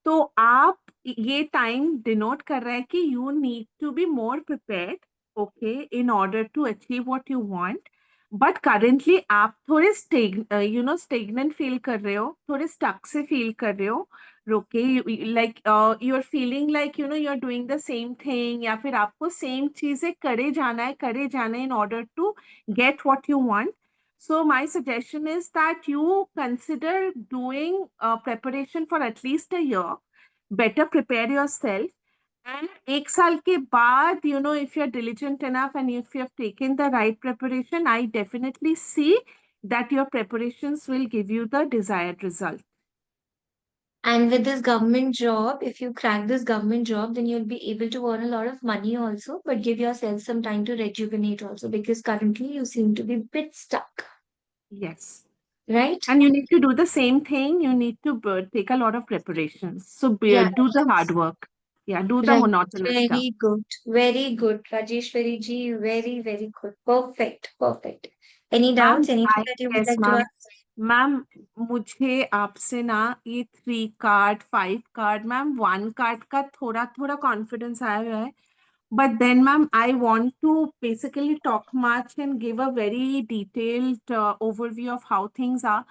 तो आप ये time denote कर रहा है कि you need to be more prepared, okay, in order to achieve what you want. But currently आप थोड़े stagnant feel कर रहे हो, थोड़े स्टक से फील कर रहे हो, रोके, like you are feeling like you are doing the same thing, या फिर आपको सेम चीजें करे जाना है in order to get what you want. So my suggestion is that you consider doing preparation for at least a year. Better prepare yourself. And एक साल के बाद, if you're diligent enough and if you have taken the right preparation, I definitely see that your preparations will give you the desired result. And with this government job, if you crack this government job, then you'll be able to earn a lot of money also, but give yourself some time to rejuvenate also, because currently you seem to be a bit stuck, Yes. right? And you need to do the same thing. You need to take a lot of preparations. So Yeah. do the hard work. Yeah, do the Right. monotonous stuff. Very good, Rajeshwari ji. Very, very good. Perfect, perfect. Any Ma'am, doubts? Anything that you would yes, like to ma'am. ask? Ma'am, मुझे आपसे ना ये 3 card 5 card, ma'am 1 card का थोड़ा थोड़ा confidence आया हुआ है. But then, ma'am, I want to basically talk much and give a very detailed overview of how things are.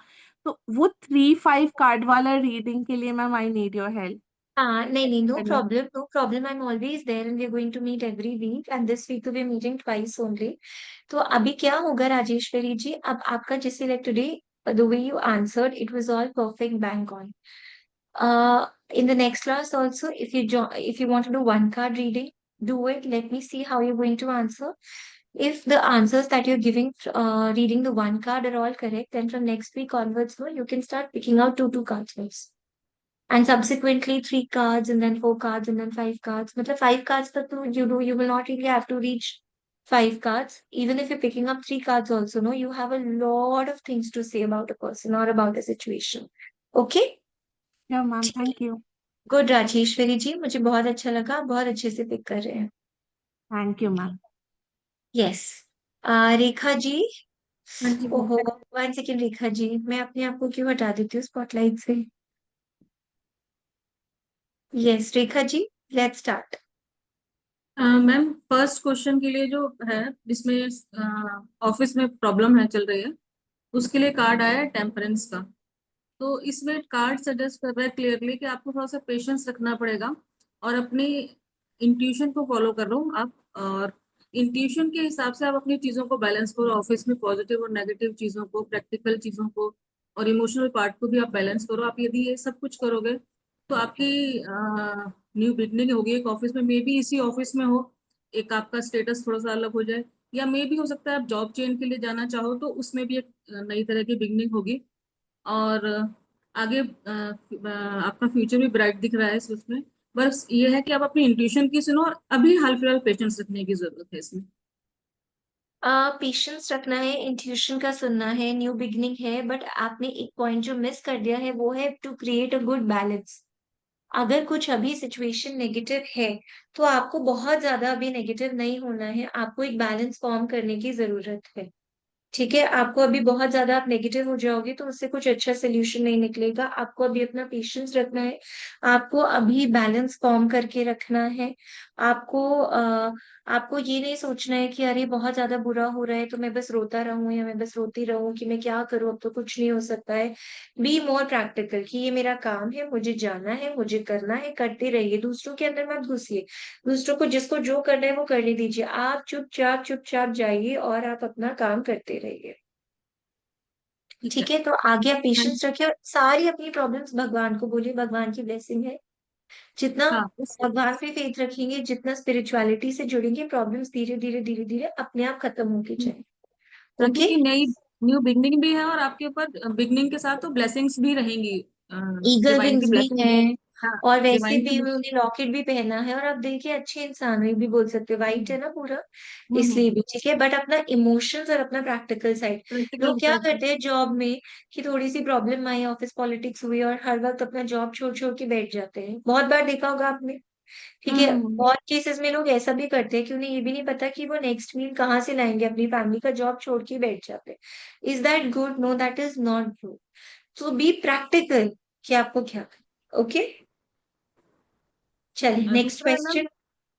So, वो 3 5 कार्ड वाला रीडिंग के लिए, ma'am, I need your help. नहीं, no Hello. problem, no problem. I'm always there, and we're going to meet every week. And this week we're meeting twice only. तो अभी क्या होगा राजेश्वरी जी, अब आपका जैसे like today, the way you answered, it was all perfect bang on. In the next class also, if you want to do one card reading, do it. Let me see how you're going to answer. If the answers that you're giving, reading the one card are all correct, then from next week onwards, no, you can start picking out two cards first. And subsequently 3 cards, and then 4 cards, and then 5 cards. Matlab 5 cards that you will not really have to reach 5 cards. Even if you're picking up 3 cards also, no, you have a lot of things to say about a person or about a situation. Okay? Yeah, ma'am. Thank you. Good Rajeshwari ji, मुझे बहुत अच्छा लगा, आप बहुत अच्छे से pick कर रहे हैं. Thank you, ma'am. Yes. Rekha जी. हाँ जी ओहो, 1 सेकेंड रेखा जी, मैं अपने आप को क्यों हटा देती हूँ स्पॉटलाइट से. Yes Rekha ji, let's start. Ma'am first question के लिए जो है जिसमें ऑफिस में प्रॉब्लम है चल रही है उसके लिए कार्ड आया है टेम्परेंस का. तो इसमें कार्ड सजेस्ट कर रहा है क्लियरली कि आपको थोड़ा सा पेशेंस रखना पड़ेगा और अपनी इंट्यूशन को फॉलो कर लो आप. और इंट्यूशन के हिसाब से आप अपनी चीज़ों को बैलेंस करो, ऑफिस में पॉजिटिव और नेगेटिव चीज़ों को, प्रैक्टिकल चीज़ों को और इमोशनल पार्ट को भी आप बैलेंस करो. आप यदि ये सब कुछ करोगे तो आपकी न्यू बिगनिंग होगी एक ऑफिस में. मे बी इसी ऑफिस में हो, एक आपका स्टेटस थोड़ा सा अलग हो जाए, या मे भी हो सकता है आप जॉब चेंज के लिए जाना चाहो तो उसमें भी एक नई तरह की बिगनिंग होगी. और आगे आपका फ्यूचर भी ब्राइट दिख रहा है उसमें. बस ये है कि आप अपनी इंट्यूशन की सुनो और अभी हाल फिलहाल पेशेंस रखने की जरूरत है इसमें. पेशेंस रखना है, इंट्यूशन का सुनना है, न्यू बिगनिंग है, बट आपने एक पॉइंट जो मिस कर दिया है वो है to create a good balance. अगर कुछ अभी सिचुएशन नेगेटिव है तो आपको बहुत ज्यादा अभी नेगेटिव नहीं होना है, आपको एक बैलेंस फॉर्म करने की जरूरत है. ठीक है, आपको अभी बहुत ज्यादा आप नेगेटिव हो जाओगे तो उससे कुछ अच्छा सोल्यूशन नहीं निकलेगा. आपको अभी अपना पेशेंस रखना है, आपको अभी बैलेंस फॉर्म करके रखना है. आपको ये नहीं सोचना है कि अरे बहुत ज्यादा बुरा हो रहा है तो मैं बस रोता रहूं या मैं बस रोती रहूं कि मैं क्या करूं, अब तो कुछ नहीं हो सकता है. बी मोर प्रैक्टिकल कि ये मेरा काम है, मुझे जाना है, मुझे करना है, करते रहिए. दूसरों के अंदर मत घुसिए. दूसरों को जिसको जो करना है वो करने दीजिए. आप चुपचाप चुपचाप जाइए और आप अपना काम करते रहिए. ठीक है, तो आगे आप पेशेंस रखिए और सारी अपनी प्रॉब्लम्स भगवान को बोलिए. भगवान की ब्लेसिंग है. जितना हाँ भगवान पे फेथ रखेंगे, जितना स्पिरिचुअलिटी से जुड़ेंगे, प्रॉब्लम्स धीरे धीरे धीरे धीरे अपने आप खत्म होके जाए. ओके. क्योंकि नई न्यू बिगनिंग भी है और आपके ऊपर बिगनिंग के साथ तो ब्लेसिंग्स भी रहेंगी. ईगल डिवाइन की रिंग्स भी ब्लेसिंग. हैं. हाँ, और वैसे डिवाइन भी की. उन्होंने लॉकेट भी पहना है और आप देखिए अच्छे इंसान है, ये भी बोल सकते हो. वाइट है ना पूरा, हम्म. इसलिए भी ठीक है. बट अपना इमोशंस और अपना प्रैक्टिकल साइड. प्रैक्टिकल लोग क्या साइड. करते हैं जॉब में कि थोड़ी सी प्रॉब्लम आई, ऑफिस पॉलिटिक्स हुई और हर वक्त अपना जॉब छोड़ छोड़ के बैठ जाते हैं. बहुत बार देखा होगा आपने. ठीक है, हम्म. बहुत केसेस में लोग ऐसा भी करते हैं कि उन्हें ये भी नहीं पता कि वो नेक्स्ट मील कहाँ से लाएंगे, अपनी फैमिली का जॉब छोड़ के बैठ जाते हैं. Is that good? No, that is not good. So be practical कि आपको क्या करना. ओके, चलिए नेक्स्ट दूसरा है मैम क्वेश्चन.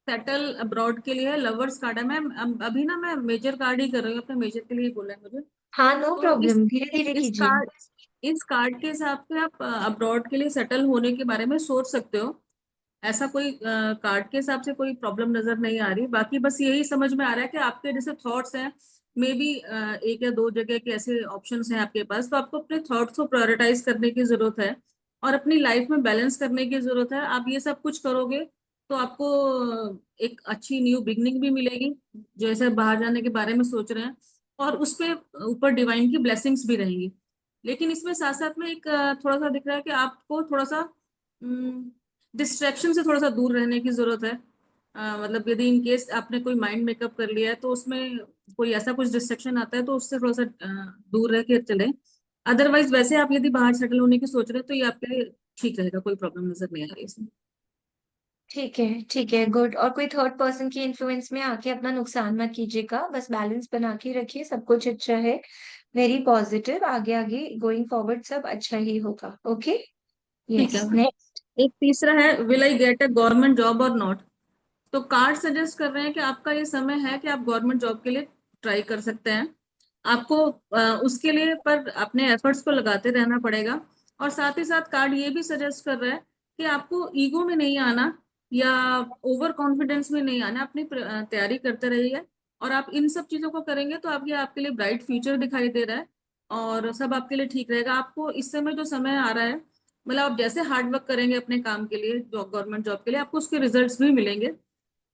सेटल अब्रॉड के लिए लवर्स कार्ड है मैम. अभी ना मैं मेजर कार्ड ही कर रही हूँ, अपने मेजर के लिए ही बोला है मुझे. हाँ, नो तो प्रॉब्लम, धीरे धीरे इस कीजिए. कार्ड इस कार्ड के हिसाब से आप अब्रॉड के लिए सेटल होने के बारे में सोच सकते हो. ऐसा कोई कार्ड के हिसाब से कोई प्रॉब्लम नजर नहीं आ रही. बाकी बस यही समझ में आ रहा है कि आपके जैसे थॉट्स हैं, मे बी एक या दो जगह के ऐसे ऑप्शंस हैं आपके पास, तो आपको अपने थॉट्स को प्रायोरिटाइज करने की जरूरत है और अपनी लाइफ में बैलेंस करने की जरूरत है. आप ये सब कुछ करोगे तो आपको एक अच्छी न्यू बिगनिंग भी मिलेगी जैसे बाहर जाने के बारे में सोच रहे हैं, और उस पे ऊपर डिवाइन की ब्लेसिंग्स भी रहेंगी. लेकिन इसमें साथ साथ में एक थोड़ा सा दिख रहा है कि आपको थोड़ा सा डिस्ट्रैक्शन से थोड़ा सा दूर रहने की जरूरत है. मतलब यदि इन केस आपने कोई माइंड मेकअप कर लिया है तो उसमें कोई ऐसा कुछ डिस्ट्रैक्शन आता है तो उससे थोड़ा सा दूर रह के चले. अदरवाइज वैसे आप यदि बाहर सेटल होने की सोच रहे हैं तो ये आपके लिए ठीक रहेगा, कोई प्रॉब्लम नजर नहीं आ रही इसमें. ठीक है, ठीक है, गुड. और कोई थर्ड पर्सन की इन्फ्लुएंस में आके अपना नुकसान मत कीजिएगा, बस बैलेंस बना के रखिए. सब कुछ अच्छा है, वेरी पॉजिटिव. आगे आगे गोइंग फॉरवर्ड सब अच्छा ही होगा. ओके. ठीक है. Yes, next. एक तीसरा है, will I get a government job or not. तो कार्ड सजेस्ट कर रहे हैं कि आपका ये समय है कि आप गवर्नमेंट जॉब के लिए ट्राई कर सकते हैं. आपको उसके लिए पर अपने एफर्ट्स को लगाते रहना पड़ेगा. और साथ ही साथ कार्ड ये भी सजेस्ट कर रहा है कि आपको ईगो में नहीं आना या ओवर कॉन्फिडेंस में नहीं आना. अपनी तैयारी करते रहिए और आप इन सब चीजों को करेंगे तो आप ये आपके लिए ब्राइट फ्यूचर दिखाई दे रहा है और सब आपके लिए ठीक रहेगा. आपको इस समय जो समय आ रहा है मतलब आप जैसे हार्ड वर्क करेंगे अपने काम के लिए, जॉब, गवर्नमेंट जॉब के लिए, आपको उसके रिजल्ट्स भी मिलेंगे,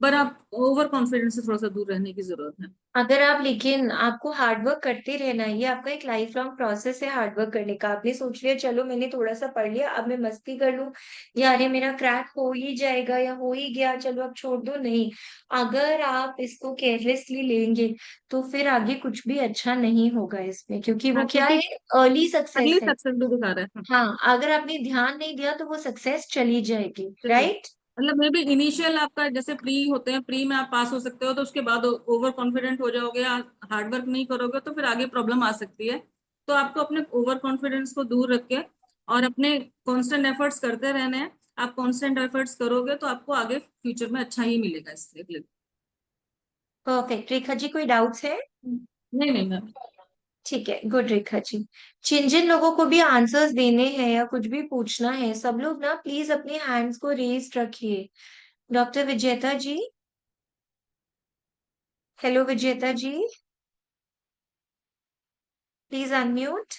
पर आप ओवर कॉन्फिडेंस से थोड़ा सा दूर रहने की जरूरत है। अगर आप, लेकिन आपको हार्ड वर्क करते रहना है, ये आपका एक लाइफ लॉन्ग प्रोसेस है हार्ड वर्क करने का। आपने सोच लिया चलो मैंने थोड़ा सा पढ़ लिया, अब मैं मस्ती कर लूं, या अरे मेरा क्रैक हो ही जाएगा या हो ही गया चलो अब छोड़ दो, नहीं। अगर आप इसको केयरलेसली लेंगे तो फिर आगे कुछ भी अच्छा नहीं होगा इसमें, क्योंकि वो हाँ, क्या क्योंकि है, अर्ली सक्सेस अर्ली है। सक्सेस भी दिखा रहा है। हाँ, अगर आपने ध्यान नहीं दिया तो वो सक्सेस चली जाएगी, चलिए, राइट। मतलब मे बी इनिशियल आपका जैसे प्री होते हैं, प्री में आप पास हो सकते हो, तो उसके बाद ओवर कॉन्फिडेंट हो जाओगे, हार्ड वर्क नहीं करोगे तो फिर आगे प्रॉब्लम आ सकती है। तो आपको अपने ओवर कॉन्फिडेंस को दूर रख के और अपने कांस्टेंट एफर्ट्स करते रहने हैं। आप कांस्टेंट एफर्ट्स करोगे तो आपको आगे फ्यूचर में अच्छा ही मिलेगा इसके लिए। परफेक्ट। रेखा जी कोई डाउट्स है? नहीं नहीं मैम। ठीक है, गुड रेखा जी। जिन जिन लोगों को भी आंसर्स देने हैं या कुछ भी पूछना है, सब लोग ना प्लीज अपने हैंड्स को रेज रखिए। डॉक्टर विजेता ji, hello Vijeta ji, please unmute.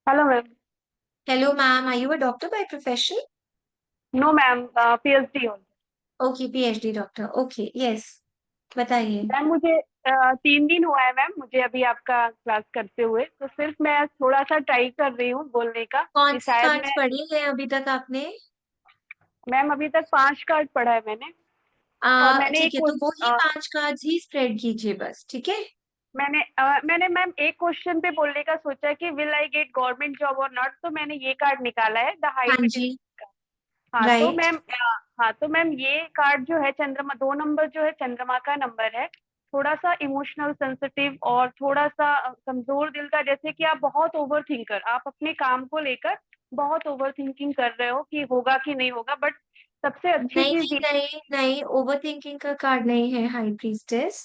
Hello ma'am. Hello ma'am, are you a doctor by profession? No ma'am, PhD हो। ओके, पीएचडी डॉक्टर, ओके, यस, बताइए। मैम मुझे 3 दिन हुआ है मैम, मुझे अभी आपका क्लास करते हुए, तो सिर्फ मैं थोड़ा सा ट्राई कर रही हूँ बोलने का कौन कि से शायद कार्ड्स मैं। पढ़े हैं अभी तक आपने? मैम अभी तक 5 कार्ड पढ़ा है मैंने। और मैंने ठीक एक है, तो वो ही 5 कार्ड्स ही स्प्रेड कीजिए बस, ठीक है। मैंने मैम एक क्वेश्चन पे बोलने का सोचा कि will I get government job or not, तो मैंने ये कार्ड निकाला है, द हाँ हाइट जी, का। हाँ तो राइट। मैम, हाँ तो मैम ये कार्ड जो है चंद्रमा 2 नंबर जो है चंद्रमा का नंबर है। थोड़ा सा इमोशनल सेंसिटिव और थोड़ा सा कमजोर दिल का, जैसे कि आप बहुत ओवर थिंकर, आप अपने काम को लेकर बहुत ओवर थिंकिंग कर रहे हो कि होगा कि नहीं होगा, बट सबसे अच्छी नहीं चीज नहीं ये। नहीं नहीं, ओवर थिंकिंग का कार्ड नहीं है हाई प्रीस्टेस।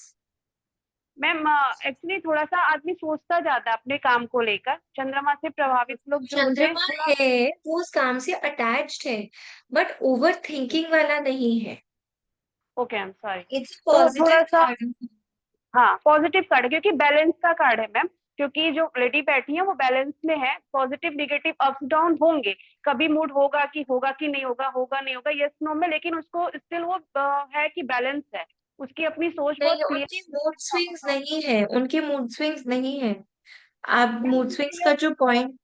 मैम एक्चुअली थोड़ा सा आदमी सोचता जाता है अपने काम को लेकर, चंद्रमा से प्रभावित लोग जो होते हैं चंद्रमा थोड़ा। है, वो उस काम से अटैच्ड है, बट ओवर थिंकिंग वाला नहीं है। Okay I am sorry. It's तो पॉजिटिव थोड़ा सा, कार्ड। हाँ पॉजिटिव कार्ड है क्योंकि बैलेंस का कार्ड है मैम। क्योंकि जो लेडी बैठी है वो बैलेंस में है, पॉजिटिव निगेटिव अप्स डाउन होंगे, कभी मूड होगा कि नहीं होगा, होगा नहीं होगा, यस नो में, लेकिन उसको स्टिल वो है कि बैलेंस है, उसकी अपनी सोच बहुत नहीं, क्लियर। उनके मूड स्विंग्स नहीं है, उनके मूड स्विंग्स नहीं है। आप मैम मूड टू स्विंग्स का पिलर्स जो पॉइंट,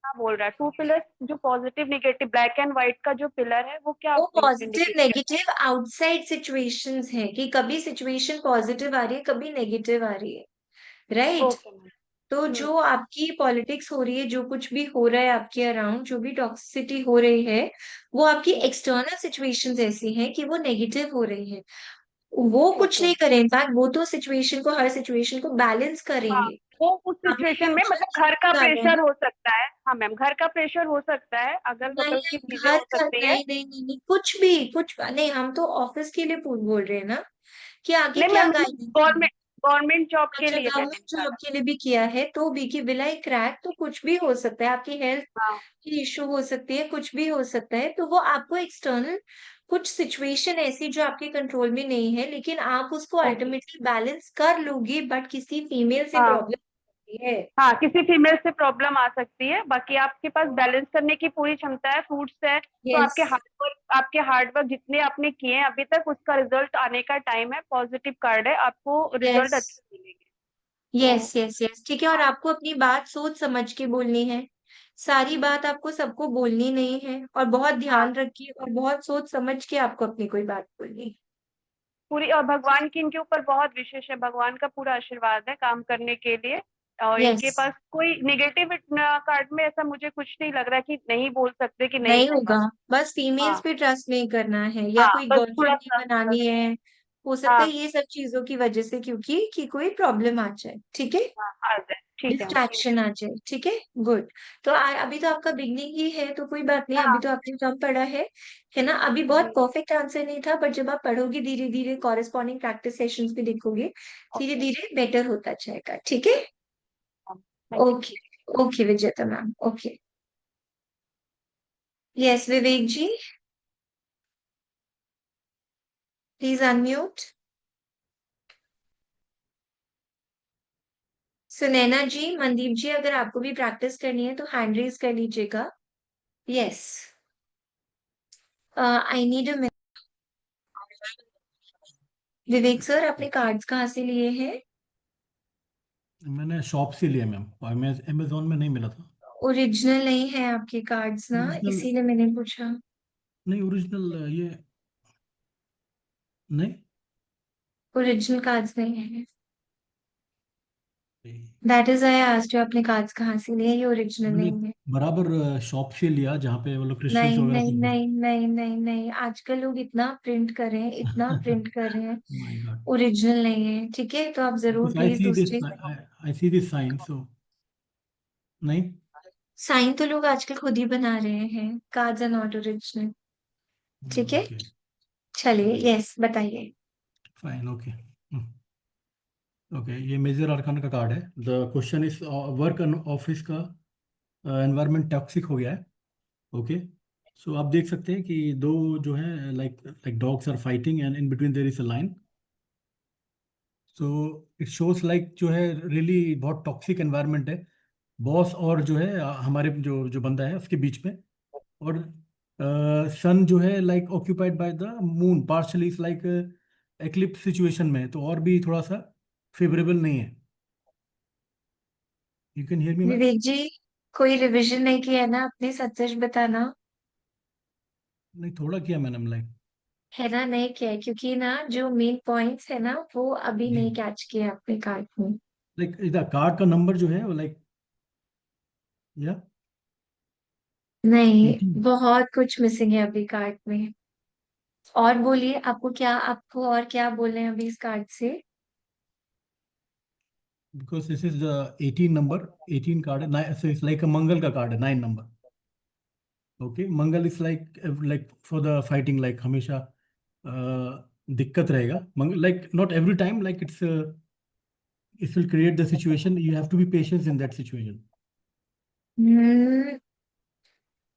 क्या बोल रहा है, 2 पिलर्स जो positive negative black and white का जो पिलर है वो क्या वो पॉजिटिव इंडिकेट करता नेगेटिव आउटसाइड सिचुएशंस है, कि कभी सिचुएशन पॉजिटिव आ रही है कभी नेगेटिव आ रही है, है? राइट। Okay ma'am. तो जो आपकी पॉलिटिक्स हो रही है, जो कुछ भी हो रहा है आपके अराउंड, जो भी टॉक्सिसिटी हो रही है, वो आपकी एक्सटर्नल सिचुएशंस ऐसी हैं कि वो नेगेटिव हो रही है। वो कुछ ओके। नहीं करे, इनफैक्ट वो तो सिचुएशन को, हर सिचुएशन को बैलेंस हाँ, करेंगे। वो उस हमें सिचुएशन में फ्यूचर मतलब नहीं घर का निकालना है प्रेशर ना। हो सकता है, हाँ मैम घर का प्रेशर हो सकता है, अगल नहीं, बगल की चीजें घर हो का सकती है। नहीं नहीं नहीं नहीं, कुछ भी कुछ नहीं, हम तो ऑफिस के लिए बोल रहे हैं ना, कि आगे नहीं क्या मैम, गाइडेंस है। गवर्नमेंट जॉब के अच्छा, लिए मैंने गवर्नमेंट निकाला। जॉब के लिए भी किया है तो भी, कि विलाई क्रैक तो कुछ भी हो सकता है, आपकी हेल्थ हाँ की इशू हो सकती है, कुछ भी हो सकता है, तो वो आपको एक्सटर्नल कुछ सिचुएशन ऐसी जो आपके कंट्रोल में नहीं है, लेकिन आप उसको ओके। अल्टीमेटली बैलेंस कर लोगी, बट किसी फीमेल से हाँ प्रॉब्लम होती है। हाँ, किसी फीमेल से प्रॉब्लम आ सकती है, बाकी आपके पास बैलेंस करने की पूरी क्षमता है, फ्रूट्स है, तो यस, आपके हार्डवर्क जितने आपने किए हैं अभी तक, उसका रिजल्ट आने का टाइम है, पॉजिटिव कार्ड है, आपको यस, रिजल्ट अच्छे मिलेंगे। तो यस, यस, यस, ठीक है। और हाँ आपको अपनी बात सोच समझ के बोलनी है, सारी बात आपको सबको बोलनी नहीं है, और बहुत हाँ, ध्यान रखिए और बहुत सोच समझ के आपको अपनी कोई बात बोलनी है। पूरी, और भगवान की इनके ऊपर बहुत विशेष है, भगवान का पूरा आशीर्वाद है काम करने के लिए। और यस, इनके पास कोई निगेटिव कार्ड में ऐसा मुझे कुछ नहीं लग रहा कि नहीं बोल सकते कि नहीं नहीं होगा। होगा। बस फीमेल्स हाँ पे ट्रस्ट नहीं करना है, या हाँ, कोई बस गर्लफ्रेंड थोड़ा नहीं सा बस। बनानी है, हो सकता है हाँ ये सब चीजों की वजह से, क्योंकि कि कोई प्रॉब्लम आ जाए, ठीक है, हाँ, आ जाए, ठीक है। डिस्ट्रैक्शन आ जाए, ठीक है, गुड। तो अभी तो आपका बिगनिंग ही है तो कोई बात नहीं, अभी हाँ तो आपने कम पढ़ा है ना, अभी बहुत जी। परफेक्ट आंसर नहीं था, बट जब आप पढ़ोगे धीरे धीरे, कॉरेस्पॉन्डिंग प्रैक्टिस सेशंस भी देखोगे, धीरे ओके, धीरे बेटर होता जाएगा, ठीक है। Thank you. Okay, okay Vijeta ma'am, okay. Yes Vivek ji, please unmute. Sunaina ji, Mandeep ji, अगर आपको भी प्रैक्टिस करनी है तो हैंड रेज कर लीजिएगा। Yes, I need a. Vivek sir, आपने कार्ड्स कहाँ से लिए हैं? मैंने शॉप से लिया मैम, अमेजोन में नहीं मिला था। ओरिजिनल नहीं है आपके कार्ड्स ना, ओरिजिनल इसीलिए मैंने पूछा। नहीं, ओरिजिनल ये नहीं। ओरिजिनल कार्ड्स नहीं है। नहीं। That is I asked you, आपने कार्ड्स कहाँ से लिए? ये ओरिजिनल मैंने नहीं है। बराबर शॉप से लिया जहाँ पे वो लोग क्रिस्टल्स नहीं वगैरह नहीं सब मिलते। नहीं नहीं नहीं नहीं, आजकल लोग इतना प्रिंट कर रहे हैं, इतना प्रिंट कर रहे हैं। माय गॉड, ओरिजिनल नहीं है, ठीक है? तो आप जरूर because I please see this, दूसरे। आई सी दिस साइन, सो नहीं। साइन तो लोग आजकल खुद ही बना रहे हैं, कार्ड्स आर नॉट ओरिजिनल। ठीक है, ओके, चलिए, यस बताइए। Fine, okay. ओके, ये मेजर अरकान का कार्ड है। The question is work office का एनवायरनमेंट टॉक्सिक हो गया है। ओके, सो आप देख सकते हैं कि दो जो है like like dogs are fighting and in between there is a line. So it shows like जो है रियली बहुत टॉक्सिक एनवायरनमेंट है, बॉस और जो है हमारे जो जो बंदा है उसके बीच में। और सन जो है like occupied by the moon partially, is like eclipse situation में है, तो और भी थोड़ा सा फेवरेबल नहीं है। You can hear me ma'am? Vivek ji, कोई रिवीजन नहीं किया ना आपने? सच सच बताना। नहीं, थोड़ा किया मैंने लाइक। है ना, नहीं किया है, क्योंकि ना जो मेन पॉइंट्स है ना वो अभी जी, नहीं कैच किया आपने कार्ड में। लाइक इधर कार्ड का नंबर जो है वो लाइक या नहीं, 18, बहुत कुछ मिसिंग है अभी कार्ड में। और बोलिए, आपको और क्या बोलना है अभी इस कार्ड से? Because this is the 18 number, 18 card है, सो इट्स लाइक अ मंगल का कार्ड है, 9 नंबर। Okay, Mangal is like like for the fighting, like हमेशा दिक्कत रहेगा Mangal, like not every time, like it will create the situation, you have to be patience in that situation. Hmm,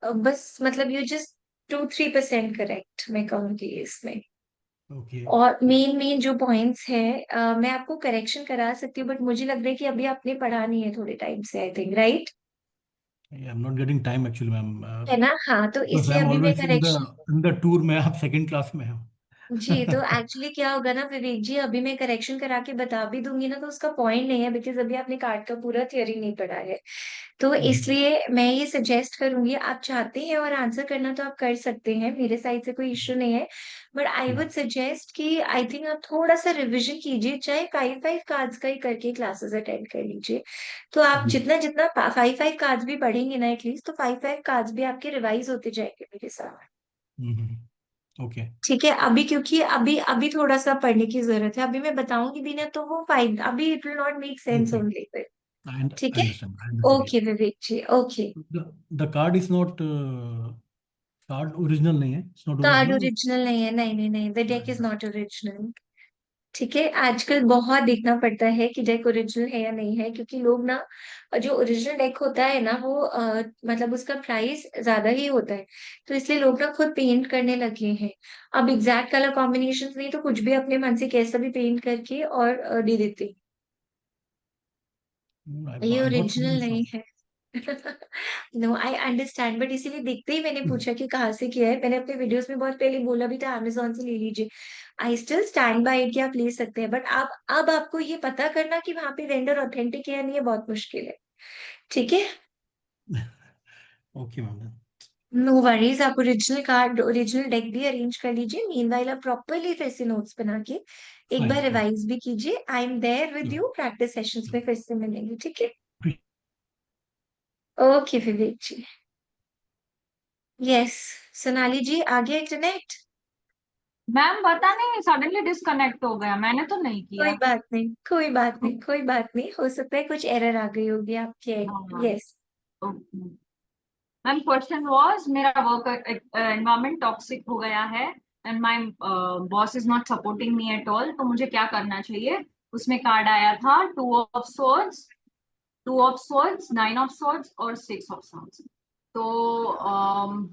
बस मतलब you just 2-3% correct मैं कहूँगी इसमें। ओके, और main main जो पॉइंट्स है, मैं आपको करेक्शन करा सकती हूँ, बट मुझे लग रहा है कि अभी आपने पढ़ा नहीं है थोड़े टाइम से, I think, right? I am not getting time actually ma'am, है ना, हाँ, तो बिकॉज आई इसलिए एम अभी मैं always correction. In the tour में, आप सेकंड क्लास में हो। जी, तो एक्चुअली क्या होगा ना विवेक जी, अभी मैं करेक्शन करा के बता भी दूंगी ना तो उसका पॉइंट नहीं है, बिकॉज अभी आपने कार्ड का पूरा थ्योरी नहीं पढ़ा है। तो इसलिए मैं ये सजेस्ट करूंगी, आप चाहते हैं और आंसर करना तो आप कर सकते हैं, मेरे साइड से कोई इश्यू नहीं है। बट आई वुड सजेस्ट कि आई थिंक आप थोड़ा सा रिविजन कीजिए, चाहे 5-5 कार्ड्स का ही करके क्लासेस अटेंड कर लीजिए। तो आप जितना जितना 5-5 कार्ड्स भी पढ़ेंगे ना एटलीस्ट, तो 5-5 कार्ड्स भी आपके रिवाइज होते जाएंगे मेरे साथ। ओके, ठीक है, अभी क्योंकि अभी अभी थोड़ा सा पढ़ने की जरूरत है, अभी मैं बताऊंगी भी ना तो वो फाइन, अभी it will not make sense okay, only फिर। आई ठीक है, understand, I understood. Okay Vivek ji, okay. The card is not, card original नहीं है, it's not card original. Original नहीं है, नहीं नहीं नहीं, the deck is not original. ठीक है, आजकल बहुत देखना पड़ता है कि डेक ओरिजिनल है या नहीं है, क्योंकि लोग ना, जो ओरिजिनल डेक होता है ना वो मतलब उसका प्राइस ज्यादा ही होता है, तो इसलिए लोग ना खुद पेंट करने लगे हैं। अब एग्जैक्ट कलर कॉम्बिनेशन नहीं तो कुछ भी अपने मन से कैसा भी पेंट करके और दे देते हैं। ये आई बॉट ओरिजिनल फ्रॉम नहीं शॉप। है। नो, आई अंडरस्टैंड, बट इसीलिए देखते ही मैंने पूछा कि कहाँ से किया है। मैंने अपने वीडियोस में बहुत पहले बोला भी था अमेजोन से ले लीजिए। I still stand by it कि आप ले सकते हैं, बट आप अब आपको ये पता करना कि वहां पे वेंडर ऑथेंटिक है या नहीं है बहुत मुश्किल है। ठीक है, ओके मैम। नो वरीज, आप ओरिजिनल कार्ड ओरिजिनल डेक भी अरेंज कर लीजिए। मीनवाइल आप प्रॉपरली फिर से नोट्स बना के एक फाइन, बार फाइन। रिवाइज भी कीजिए। I am there with you, practice sessions में फिर से मिलेंगे, ठीक है? ओके विवेक जी। यस, सोनाली जी, आ गया इंटरनेट? मैम पता नहीं सडनली डिस्कनेक्ट हो गया, मैंने तो नहीं कोई किया। बात नहीं, कोई बात नहीं, कोई बात नहीं, हो सकता है कुछ एरर आ गई होगी आपके। हाँ, yes, okay ma'am. Question was, मेरा वर्क एनवायरनमेंट टॉक्सिक हो गया है and my boss is not supporting me at all, तो मुझे क्या करना चाहिए? उसमें कार्ड आया था 2 of swords, 2 of swords, 9 of swords और 6 ऑफ सोर्ड्स। तो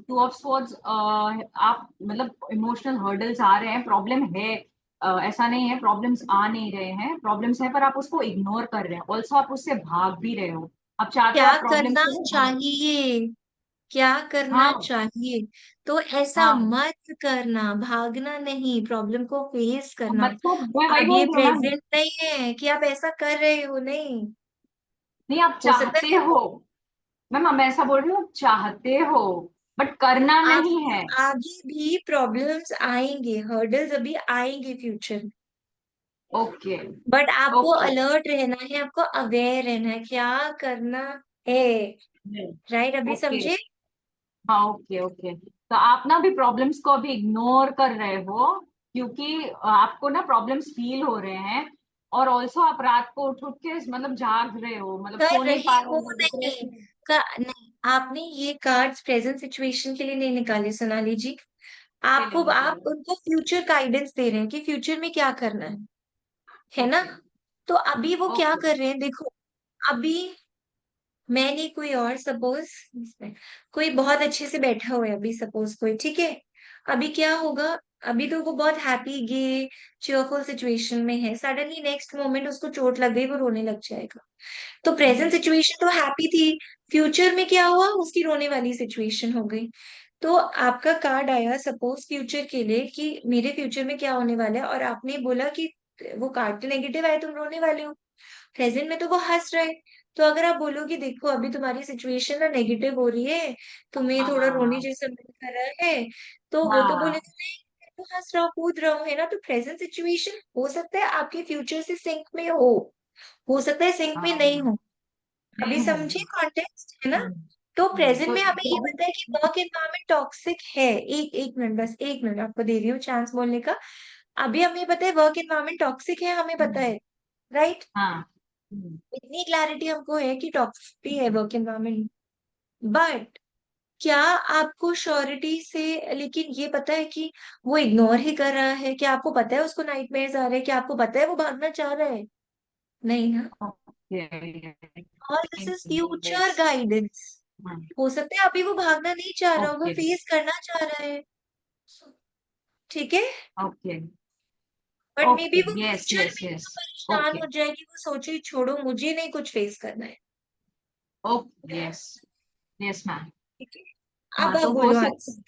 2 ऑफ सोर्ड्स, आप मतलब इमोशनल हर्डल्स आ रहे हैं, प्रॉब्लम है, ऐसा नहीं है प्रॉब्लम्स आ नहीं रहे हैं, प्रॉब्लम्स है पर आप उसको इग्नोर कर रहे हैं, ऑल्सो आप उससे भाग भी रहे हो, आप चाहते हो क्या आप प्रॉब्लम करना से ना भाग। चाहिए, क्या करना हाँ चाहिए? तो ऐसा हाँ, मत करना, भागना नहीं, प्रॉब्लम को फेस करना। मतलब मैं वही अब बोल ये रही हूँ मैम। प्रेजेंट नहीं है कि आप ऐसा कर रहे हो, नहीं। नहीं, आप हो सकता चाहते है हो मैम, मैं ऐसा बोल रही हूँ, आप चाहते हो बट करना नहीं आपको है। आगे भी प्रॉब्लम्स आएंगे, हर्डल्स अभी आएंगे फ्यूचर में, ओके बट आपको ओके अलर्ट रहना है, आपको अवेयर रहना है क्या करना है। राइट, अभी ओके। समझे? हाँ ओके ओके, तो आप ना अभी प्रॉब्लम्स को अभी इग्नोर कर रहे हो क्योंकि आपको ना प्रॉब्लम्स फील हो रहे हैं, और ऑल्सो आप रात को उठ उठ के मतलब जाग रहे हो, मतलब कर सो नहीं रहे पा रहे हो हो, नहीं, डिप्रेशन। नहीं, आपने ये कार्ड्स प्रेजेंट सिचुएशन के लिए नहीं निकाले सोनाली जी। के लिए आपको, आप निकाले। उनको फ्यूचर गाइडेंस दे रहे हैं कि फ्यूचर में क्या करना है ना? ओके तो अभी वो क्या ओके कर रहे हैं, देखो। अभी मैंने कोई और सपोज, कोई बहुत अच्छे से बैठा हुआ है अभी, सपोज कोई, ठीक है। अभी क्या होगा, अभी तो वो बहुत हैप्पी गे चेयरफुल सिचुएशन में है, सडनली नेक्स्ट मोमेंट उसको चोट लग गई, वो रोने लग जाएगा। तो प्रेजेंट सिचुएशन तो हैप्पी थी, फ्यूचर में क्या हुआ, उसकी रोने वाली सिचुएशन हो गई। तो आपका कार्ड आया सपोज फ्यूचर के लिए कि मेरे फ्यूचर में क्या होने वाला है, और आपने बोला कि वो कार्ड तो नेगेटिव आया, तुम रोने वाले हो। प्रेजेंट में तो वो हंस रहा है। तो अगर आप बोलोगे देखो अभी तुम्हारी सिचुएशन ना नेगेटिव हो रही है, तुम्हें थोड़ा रोने हाँ जैसा मन कर रहा है, तो वो तो हाँ। बोलेगा नहीं, मैं तो हंस रहा हूँ, कूद रहा हूँ, है ना? तो प्रेजेंट सिचुएशन हो सकता है आपके फ्यूचर से सिंक में हो सकता है सिंक में नहीं हाँ हो। अभी नहीं समझे होंगे। कॉन्टेक्स्ट, है ना? तो प्रेजेंट तो में हमें ये प्रॉब्लम। पता है कि वर्क एनवायरनमेंट टॉक्सिक है। एक एक मिनट, बस एक मिनट आपको दे रही हूँ चांस बोलने का। अभी हमें पता है वर्क एनवायरनमेंट टॉक्सिक है, हमें पता है, राइट? हाँ हम्म, इतनी क्लैरिटी हमको है कि टॉक्सिसिटी है वर्क एनवायरनमेंट। बट क्या आपको श्योरिटी से, लेकिन ये पता है कि वो इग्नोर ही कर रहा है? क्या आपको पता है उसको नाइटमेयर्स आ रहे हैं? क्या आपको पता है वो भागना चाह रहा है? नहीं ना। ओके। और this is future yes. Guidance. हो सकता है अभी वो भागना नहीं चाह रहा हो, वो ओके फेस करना चाह रहा है, ठीक है। Okay but may okay. बी वो यस फ्यूचर यस में यस। इतना परेशान ओके हो जाए कि वो सोचे छोड़ो, मुझे नहीं कुछ फेस करना है। ओके। Yes yes ma'am. ठीक है, अब हाँ आप तो बोलो आज।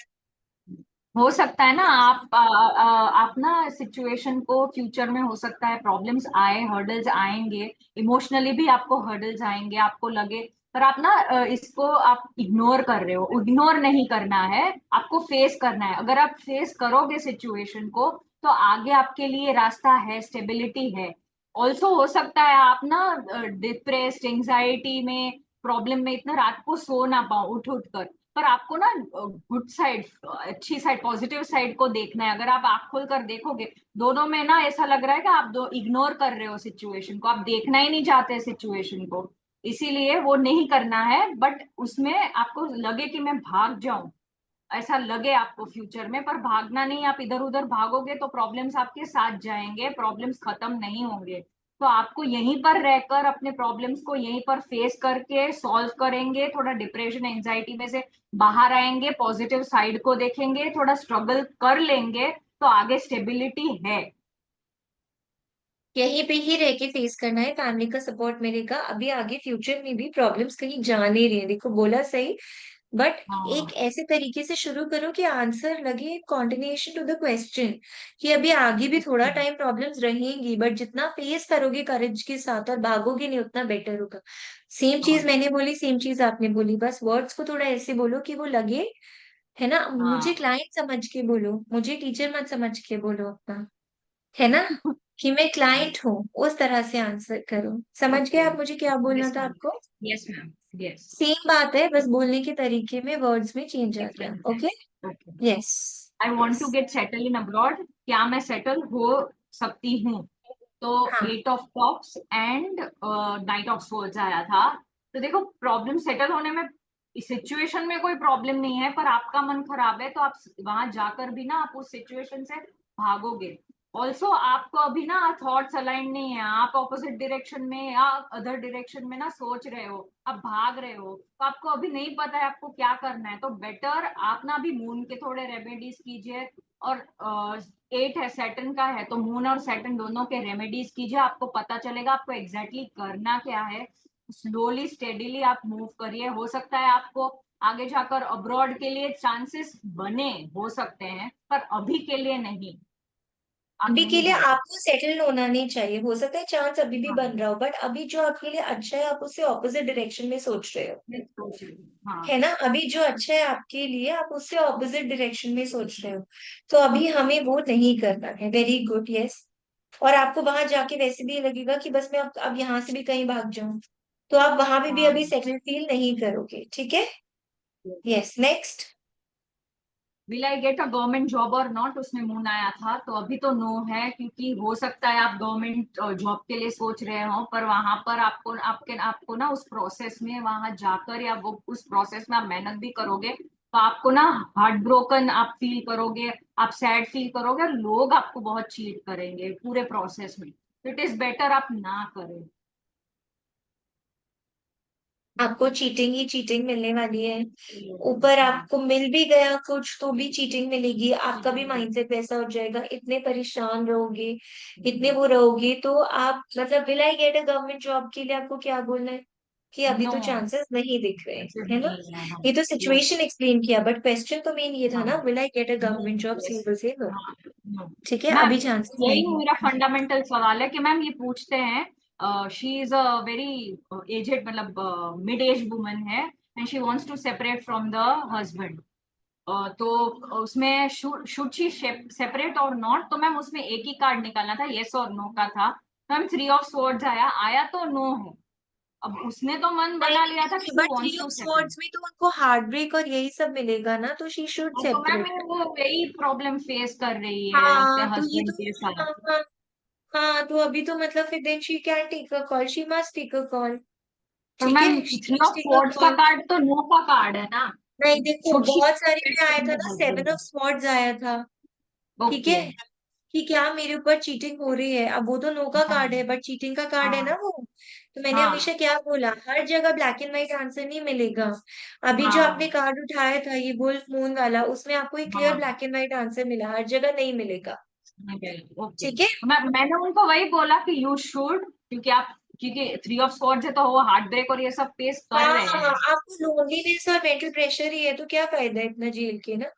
हो सकता है ना आप ना सिचुएशन को फ्यूचर में हो सकता है प्रॉब्लम्स आए, हर्डल्स आएंगे, इमोशनली भी आपको हर्डल्स आएंगे, आपको लगे, पर आप ना इसको आप इग्नोर कर रहे हो। इग्नोर नहीं करना है, आपको फेस करना है। अगर आप फेस करोगे सिचुएशन को तो आगे आपके लिए रास्ता है, स्टेबिलिटी है। ऑल्सो हो सकता है आप ना डिप्रेस्ड, एंजाइटी में, प्रॉब्लम में इतना रात को सो ना पाओ उठ उठ कर, पर आपको ना गुड साइड, अच्छी साइड, पॉजिटिव साइड को देखना है। अगर आप आंख खोल कर देखोगे, दोनों में ना ऐसा लग रहा है कि आप दो इग्नोर कर रहे हो सिचुएशन को, आप देखना ही नहीं चाहते सिचुएशन को, इसीलिए वो नहीं करना है। बट उसमें आपको लगे कि मैं भाग जाऊं, ऐसा लगे आपको फ्यूचर में, पर भागना नहीं। आप इधर उधर भागोगे तो प्रॉब्लम्स आपके साथ जाएंगे, प्रॉब्लम्स खत्म नहीं होंगे। तो आपको यहीं पर रहकर अपने प्रॉब्लम्स को यहीं पर फेस करके सॉल्व करेंगे, थोड़ा डिप्रेशन एंजाइटी में से बाहर आएंगे, पॉजिटिव साइड को देखेंगे, थोड़ा स्ट्रगल कर लेंगे, तो आगे स्टेबिलिटी है। यहीं पे ही रह के फेस करना है, फैमिली का सपोर्ट मिलेगा। अभी आगे फ्यूचर में भी प्रॉब्लम्स कहीं जा नहीं रही है, देखो बोला सही। बट एक हाँ ऐसे तरीके से शुरू करो कि आंसर लगे कॉन्टिन्यूएशन टू द क्वेश्चन, कि अभी आगे भी थोड़ा टाइम प्रॉब्लम्स रहेंगी, बट जितना फेस करोगे करेज के साथ और भागोगे नहीं, उतना बेटर होगा। सेम चीज मैंने बोली, सेम चीज आपने बोली, बस वर्ड्स को थोड़ा ऐसे बोलो कि वो लगे, है ना? मुझे हाँ क्लाइंट समझ के बोलो, मुझे टीचर मत समझ के बोलो अपना, है ना? कि मैं क्लाइंट हूँ, उस तरह से आंसर करो। समझ गए ओके। आप मुझे क्या बोलना यस था मैम। आपको? Yes ma'am. यस। सेम बात है, बस बोलने के तरीके में, वर्ड्स में चेंज आ गया। डिफरेंस है। Okay. Okay. Yes. I want to yes. Get settle in abroad, क्या मैं सेटल हो सकती हूँ? तो हाँ। 8 of cups and knight of swords आया था। तो देखो प्रॉब्लम सेटल होने में, सिचुएशन में कोई प्रॉब्लम नहीं है, पर आपका मन खराब है तो आप वहां जाकर भी ना आप उस सिचुएशन से भागोगे। ऑल्सो आपको अभी ना थॉट्स अलाइन नहीं है, आप ऑपोजिट डायरेक्शन में या अदर डायरेक्शन में ना सोच रहे हो, आप भाग रहे हो, तो आपको अभी नहीं पता है आपको क्या करना है। तो बेटर आप ना अभी मून के थोड़े रेमेडीज कीजिए, और 8 है सैटर्न का है, तो मून और सैटर्न दोनों के रेमेडीज कीजिए, आपको पता चलेगा आपको एग्जैक्टली करना क्या है। स्लोली स्टेडीली आप मूव करिए, हो सकता है आपको आगे जाकर अब्रॉड के लिए चांसेस बने, हो सकते हैं, पर अभी के लिए नहीं, आप अभी के नहीं लिए जा सकते। आपको सेटल होना नहीं चाहिए, हो सकता है चांस अभी भी हाँ, बन रहा हो, बट अभी जो आपके लिए अच्छा है आप उससे ऑपोजिट डायरेक्शन में सोच रहे हो, मैं सोच रही हूँ। हाँ, है ना। अभी जो अच्छा है आपके लिए आप उससे ऑपोजिट डायरेक्शन में सोच रहे हो, तो अभी हमें वो नहीं करना है। Very good, yes. और आपको वहां जाके वैसे भी ये लगेगा कि बस मैं अब यहाँ से भी कहीं भाग जाऊं, तो आप वहां भी हाँ। अभी सेटल फील नहीं करोगे, ठीक है। Yes, next. Will I get a government job or not, उसमें मून आया था, तो अभी तो नो है, क्योंकि हो सकता है आप गवर्नमेंट जॉब के लिए सोच रहे हो, पर वहां पर आपको ना उस प्रोसेस में वहां जाकर, या वो उस प्रोसेस में आप मेहनत भी करोगे, तो आपको ना हार्ट ब्रोकन आप फील करोगे, आप सैड फील करोगे, और लोग आपको बहुत चीट करेंगे पूरे प्रोसेस में। इट इज बेटर आप ना करें। आपको चीटिंग ही चीटिंग मिलने वाली है, ऊपर हाँ, आपको मिल भी गया कुछ तो भी चीटिंग मिलेगी, आपका भी माइंडसेट वैसा हो जाएगा, इतने परेशान रहोगे, इतने वो रहोगे, तो आप मतलब will I get a government job के लिए आपको क्या बोलना है कि अभी नो, तो चांसेस नहीं दिख रहे, है ना। नहीं है। हाँ, ये तो yes, सिचुएशन एक्सप्लेन किया, बट क्वेश्चन तो मेन ये था हाँ, ना, will I get a government job, yes, simple से नो। हाँ, no। ठीक है, मैम, अभी चांसेस यही नहीं। मेरा फंडामेंटल सवाल है कि मैम ये पूछते हैं, she is a very aged, मतलब मिड एज वुमन है, and she wants to separate from the husband, तो उसमें शुड शी सेपरेट और नॉट, तो मैम उसमें एक ही कार्ड निकालना था, येस और नो का था। मैम 3 ऑफ स्वॉर्ड्स आया आया तो नो है, अब उसने तो मन नहीं बना लिया था कि नहीं, she but three wants of to separate. Swords में तो उनको हार्ट ब्रेक और यही सब मिलेगा ना, तो शी शुड तो मैम सेपरेट। वो वही प्रॉब्लम फेस कर रही है अपने हाँ तो ये हस्बैंड तो, के साथ। हाँ हाँ, हाँ तो अभी तो मतलब फिर then she can take a call, she must take a call. पर ठीक मैम है, she 3 must of take a swords का कॉल। कार्ड तो नो का कार्ड है ना, नहीं देखो, शुड शी बहुत सारे सेपरेट में आया फ्रॉम था द ना, सेवन हस्बैंड। ऑफ स्वॉर्ड्स आया था। ठीक ओके। है, कि क्या मेरे ऊपर चीटिंग हो रही है, अब वो तो नो का कार्ड है हाँ, बट चीटिंग का कार्ड है हाँ, ना वो। तो मैंने हाँ, हमेशा क्या बोला, हर जगह ब्लैक एंड व्हाइट आंसर नहीं मिलेगा। अभी जो आपने हाँ, कार्ड उठाया था ये वुल्फ मून वाला, उसमें आपको एक क्लियर हाँ, ब्लैक एंड व्हाइट आंसर मिला, हर जगह नहीं मिलेगा। ओके। ठीक है। मैंने उनको वही बोला कि यू शुड, क्योंकि 3 ऑफ स्वॉर्ड्स है तो वो हार्ट ब्रेक और ये सब फेस कर हाँ रहे हाँ, हैं। आपको लोनलीनेस और मेंटल प्रेशर ही है, तो क्या फायदा है इतना झेल के ना।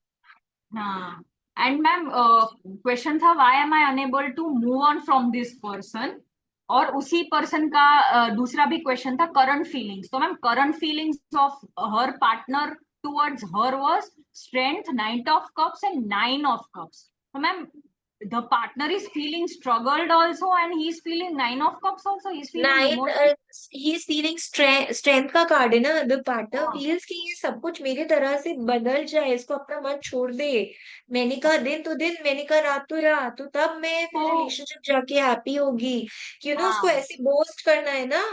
हाँ, एंड मैम क्वेश्चन था why am I unable to move on from this person, और उसी पर्सन का दूसरा भी क्वेश्चन था करंट फीलिंग्स, तो ma'am current feelings of her partner towards her was strength, 9 of cups and 9 of cups, तो ma'am the partner is feeling struggled also, and he's feeling 9 of cups also, he's feeling nine, emotional। He is feeling strength का card है ना, the partner feels कि ये सब कुछ मेरे तरह से बदल जाए, इसको अपना मन छोड़ दे। मैंने कहा दिन तो दिन, मैंने कहा रात तो रात, तो तब मैं तो फिर रिलेशनशिप जाके हैप्पी होगी कि उसको हाँ, ऐसे बोस्ट करना है ना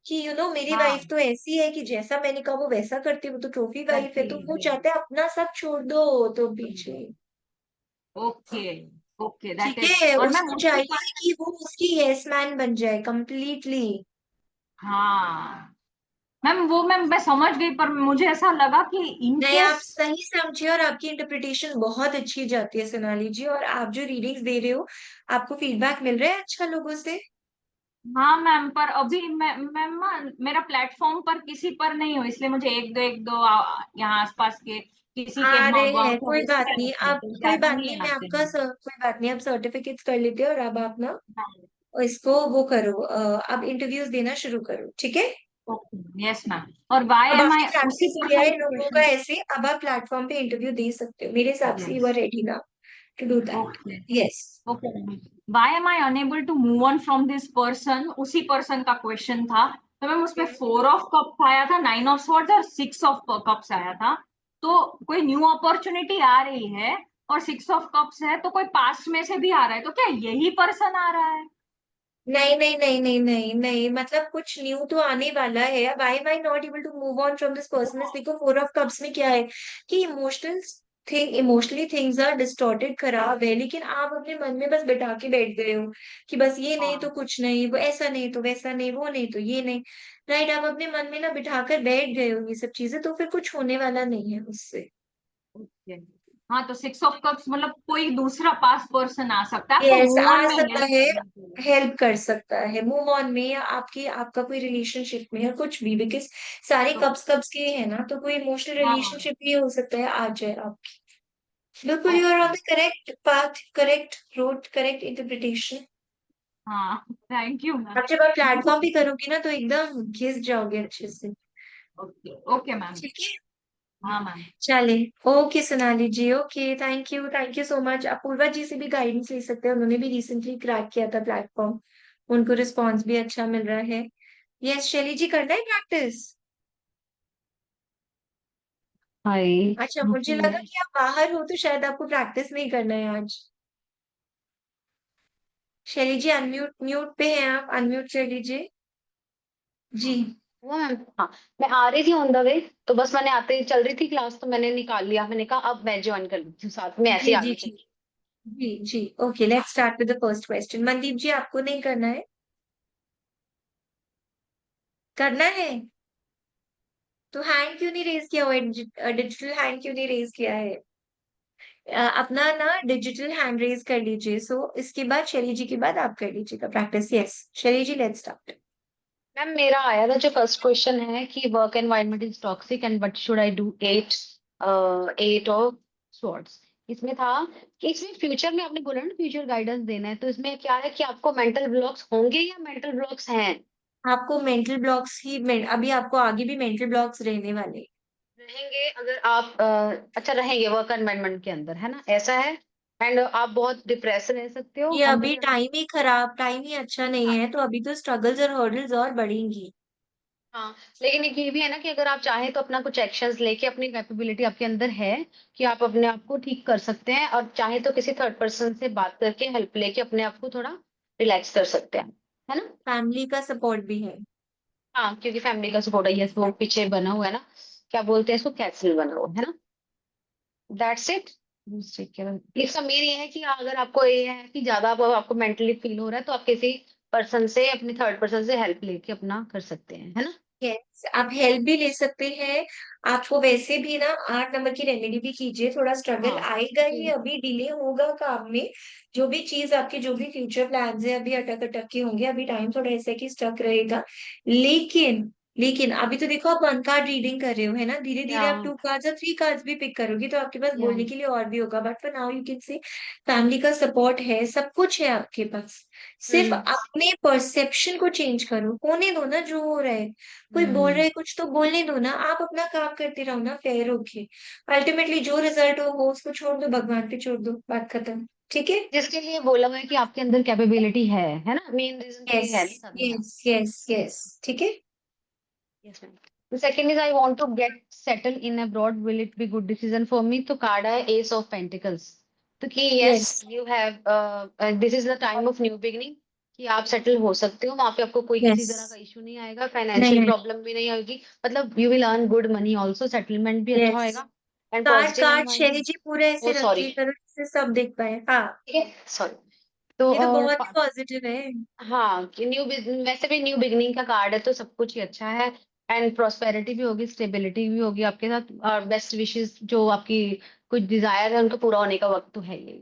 कि मेरी वाइफ हाँ, तो ऐसी है कि जैसा मैंने कहा वो वैसा करती है, वो तो ट्रॉफी वाइफ है, करती तो वो है। चाहते हैं अपना सब छोड़ दो तो पीछे। ओके, ओके, दैट ठीक इज, है, और मैम उसको उसके चाहिए कि वो उसकी यस मैन बन जाए कंप्लीटली। हाँ मैम, वो मैम मैं समझ गई, पर मुझे ऐसा लगा कि इन नहीं, आप केस। सही समझे और आपकी इंटरप्रिटेशन बहुत अच्छी जाती है सोनाली जी, और आप जो रीडिंग्स दे रहे हो आपको फीडबैक मिल रहा है अच्छा लोगों से। हाँ मैम, पर अभी मैम ना मेरा प्लेटफॉर्म पर किसी पर नहीं हो, इसलिए मुझे एक दो यहाँ आसपास के किसी के आ रहे हैं, कोई कॉलेज बात में नहीं, आते हैं, अब तो कोई ज्यादा बात नहीं नहीं, मैं आते आपका हैं। कोई बात नहीं, आप सर्टिफिकेट्स कर लेते हो और अब आप ना हाँ, इसको वो करो, अब इंटरव्यूज देना शुरू करो, ठीक है। ओके, यस मैम, और वाई अब एम आपने आई उसी प्रैक्टिस किया पर्सन है का लोगों का क्वेश्चन। ऐसे, अब आप प्लेटफॉर्म पे इंटरव्यू दे सकते हो, मेरे हिसाब से यू आर यस, रेडी ना to do that. Okay, yes. Okay. Why am I unable to move on from this person, उसी पर्सन का क्वेश्चन था, तो मैम उसमें 4 ऑफ कप्स आया था, 9 ऑफ स्वॉर्ड्स और 6 ऑफ कप्स आया था, तो कोई न्यू अपॉर्चुनिटी आ रही है, और 6 ऑफ कप्स है, तो कोई पास्ट में से भी आ रहा है, तो क्या यही पर्सन आ रहा है? नहीं नहीं नहीं नहीं नहीं नहीं, मतलब कुछ न्यू तो आने वाला है। Why am I not able to move on from this person, देखो 4 ऑफ कप्स में क्या है कि emotional emotionally things are distorted, खराब है, लेकिन आप अपने मन में बस बिठा के बैठ गए हो कि बस ये नहीं तो हाँ कुछ नहीं, वो ऐसा नहीं तो वैसा नहीं, वो नहीं तो ये नहीं। राइट, आप अपने मन में ना बिठा कर बैठ गए हो ये सब चीजें, तो फिर कुछ होने वाला नहीं है उससे। ओके। हाँ तो 6 ऑफ कप्स मतलब कोई दूसरा पास पर्सन आ सकता है आपको यस, मूव ऑन आ में सकता हेल्प है, करने के लिए। हेल्प कर सकता है मूव ऑन में, या आपका कोई रिलेशनशिप में, या कुछ भी, बिकॉज सारे तो कप्स कप्स के ही है ना, तो कोई इमोशनल हाँ हाँ रिलेशनशिप भी हो सकता है आ जाए आपकी। बिल्कुल, you are on okay. The correct path, correct road, correct interpretation. हाँ थैंक यू मैम। आप जब आप प्लेटफॉर्म भी करोगी ना, तो एकदम घिस जाओगे अच्छे से। Okay okay ma'am. ठीक है, हाँ मैम। चले, okay Sonali ji, okay, thank you so much. आप पूर्वा जी से भी गाइडेंस ले सकते हैं, उन्होंने भी रिसेंटली क्रैक किया था प्लेटफॉर्म, उनको रिस्पॉन्स भी अच्छा मिल रहा है। यस, शैली जी, करना है प्रैक्टिस? हाय। अच्छा, मुझे लगा ओके। कि आप बाहर हो तो शायद आपको प्रैक्टिस नहीं करना है आज। शैली जी, अनम्यूट म्यूट पे हैं आप, अनम्यूट कर लीजिए जी। वो मैम, हाँ, मैं आ रही थी ऑन द वे, तो बस मैंने आते ही चल रही थी क्लास, तो मैंने निकाल लिया, मैंने कहा अब मैं ज्वाइन कर लेती हूँ साथ में, ऐसे जी ही जी आगे जी चली। जी जी, okay, let's start with the first question. Mandeep ji, आपको नहीं करना है? करना है तो हैंड क्यों नहीं रेज किया हुआ है? डिजिटल हैंड क्यों नहीं रेज किया है? अपना ना डिजिटल हैंड रेज कर लीजिए। सो इसके बाद शैली जी के बाद आप कर लीजिएगा प्रैक्टिस। यस, शैली जी, लेट्स स्टार्ट। मैम मेरा आया था जो फर्स्ट क्वेश्चन है कि work environment is toxic and what should I do, eight of swords. इसमें था कि इसमें फ्यूचर में आपने बोला ना फ्यूचर गाइडेंस देना है, तो इसमें क्या है कि आपको मेंटल ब्लॉक्स होंगे या मेंटल ब्लॉक्स हैं? आपको मेंटल ब्लॉक्स ही अभी आपको आगे भी मेंटल ब्लॉक्स रहने वाले। रहेंगे अगर आप अच्छा रहेंगे वर्क एनवायरनमेंट के अंदर, है ना, ऐसा है। एंड आप बहुत डिप्रेस रह सकते हो ये अंदर अभी ही अंदर। टाइम ही खराब, टाइम ही अच्छा नहीं है, तो अभी तो स्ट्रगल्स और हर्डल्स और बढ़ेंगी। हाँ, लेकिन एक ये भी है ना कि अगर आप चाहें तो अपना कुछ एक्शंस लेके, अपनी कैपेबिलिटी आपके अंदर है कि आप अपने आप को ठीक कर सकते हैं, और चाहे तो किसी थर्ड पर्सन से बात करके हेल्प लेके अपने आप को थोड़ा रिलैक्स कर सकते हैं, है ना। फैमिली का सपोर्ट भी है। हाँ, क्योंकि फैमिली का सपोर्ट है, यस, वो पीछे बना हुआ है ना, क्या बोलते हैं इसको, कैसल बना हुआ है ना। That's it. इसका मेन ये है कि अगर आपको ये है कि ज्यादा आपको मेंटली फील हो रहा है, तो आप किसी पर्सन से, अपने थर्ड पर्सन से हेल्प लेके अपना कर सकते हैं, है ना। यस, आप हेल्प भी ले सकते हैं। आपको वैसे भी ना 8 नंबर की रेमेडी भी कीजिए, थोड़ा स्ट्रगल हाँ आएगा ही, क्योंकि अभी डिले होगा काम में। जो भी चीज आपके, जो भी फ्यूचर प्लान्स है, अभी अटक अटक के होंगे, अभी टाइम थोड़ा ऐसा है कि स्टक रहेगा। लेकिन लेकिन अभी तो देखो, आप 1 कार्ड रीडिंग कर रहे हो, है ना, धीरे धीरे या आप 2 कार्ड्स या 3 कार्ड्स भी पिक करोगे, तो आपके पास या बोलने के लिए और भी होगा। But for now you can say family का सपोर्ट है, सब कुछ है आपके पास। सिर्फ हम्म अपने परसेप्शन को चेंज करो, होने दो ना जो हो रहा है। कोई बोल हम्म रहा है कुछ तो बोलने दो ना, आप अपना काम करते रहो ना, फेयर होके। अल्टीमेटली जो रिजल्ट हो उसको छोड़ दो, भगवान पे छोड़ दो, बात खत्म। ठीक है। जिसके लिए बोला हुआ है कि आपके अंदर कैपेबिलिटी है ना, मेन रीजन तो यस ये है ना साधना। यस यस यस, ठीक है। Yes ma'am. The second is I want to get settled in abroad. Will it be good decision for me? तो कार्ड है एस ऑफ पेंटिकल्स। तो कि yes yes, you have this is the time of new beginning, कि आप settle हो सकते हो वहां पे, आपको कोई किसी यस, तरह का इशू नहीं आएगा, नहीं फाइनेंशियल नहीं, प्रॉब्लम भी नहीं आएगी, मतलब you will earn good money also, settlement भी अच्छा यस। होएगा। एंड कार्ड पॉजिटिव कार्ड शैली एनवायरमेंट। जी पूरा ओ ऐसे सॉरी, रखिए करो जिससे सब देख पाए। हाँ, ठीक है, सॉरी। तो ये तो और बहुत ही पॉजिटिव है। हाँ, कि न्यू वैसे भी न्यू बिगनिंग का कार्ड है, तो सब कुछ ही अच्छा है। एंड प्रोस्पेरिटी भी होगी, स्टेबिलिटी भी होगी आपके साथ, और बेस्ट विशेस जो आपकी कुछ डिजायर है उनको पूरा होने का वक्त तो है ये,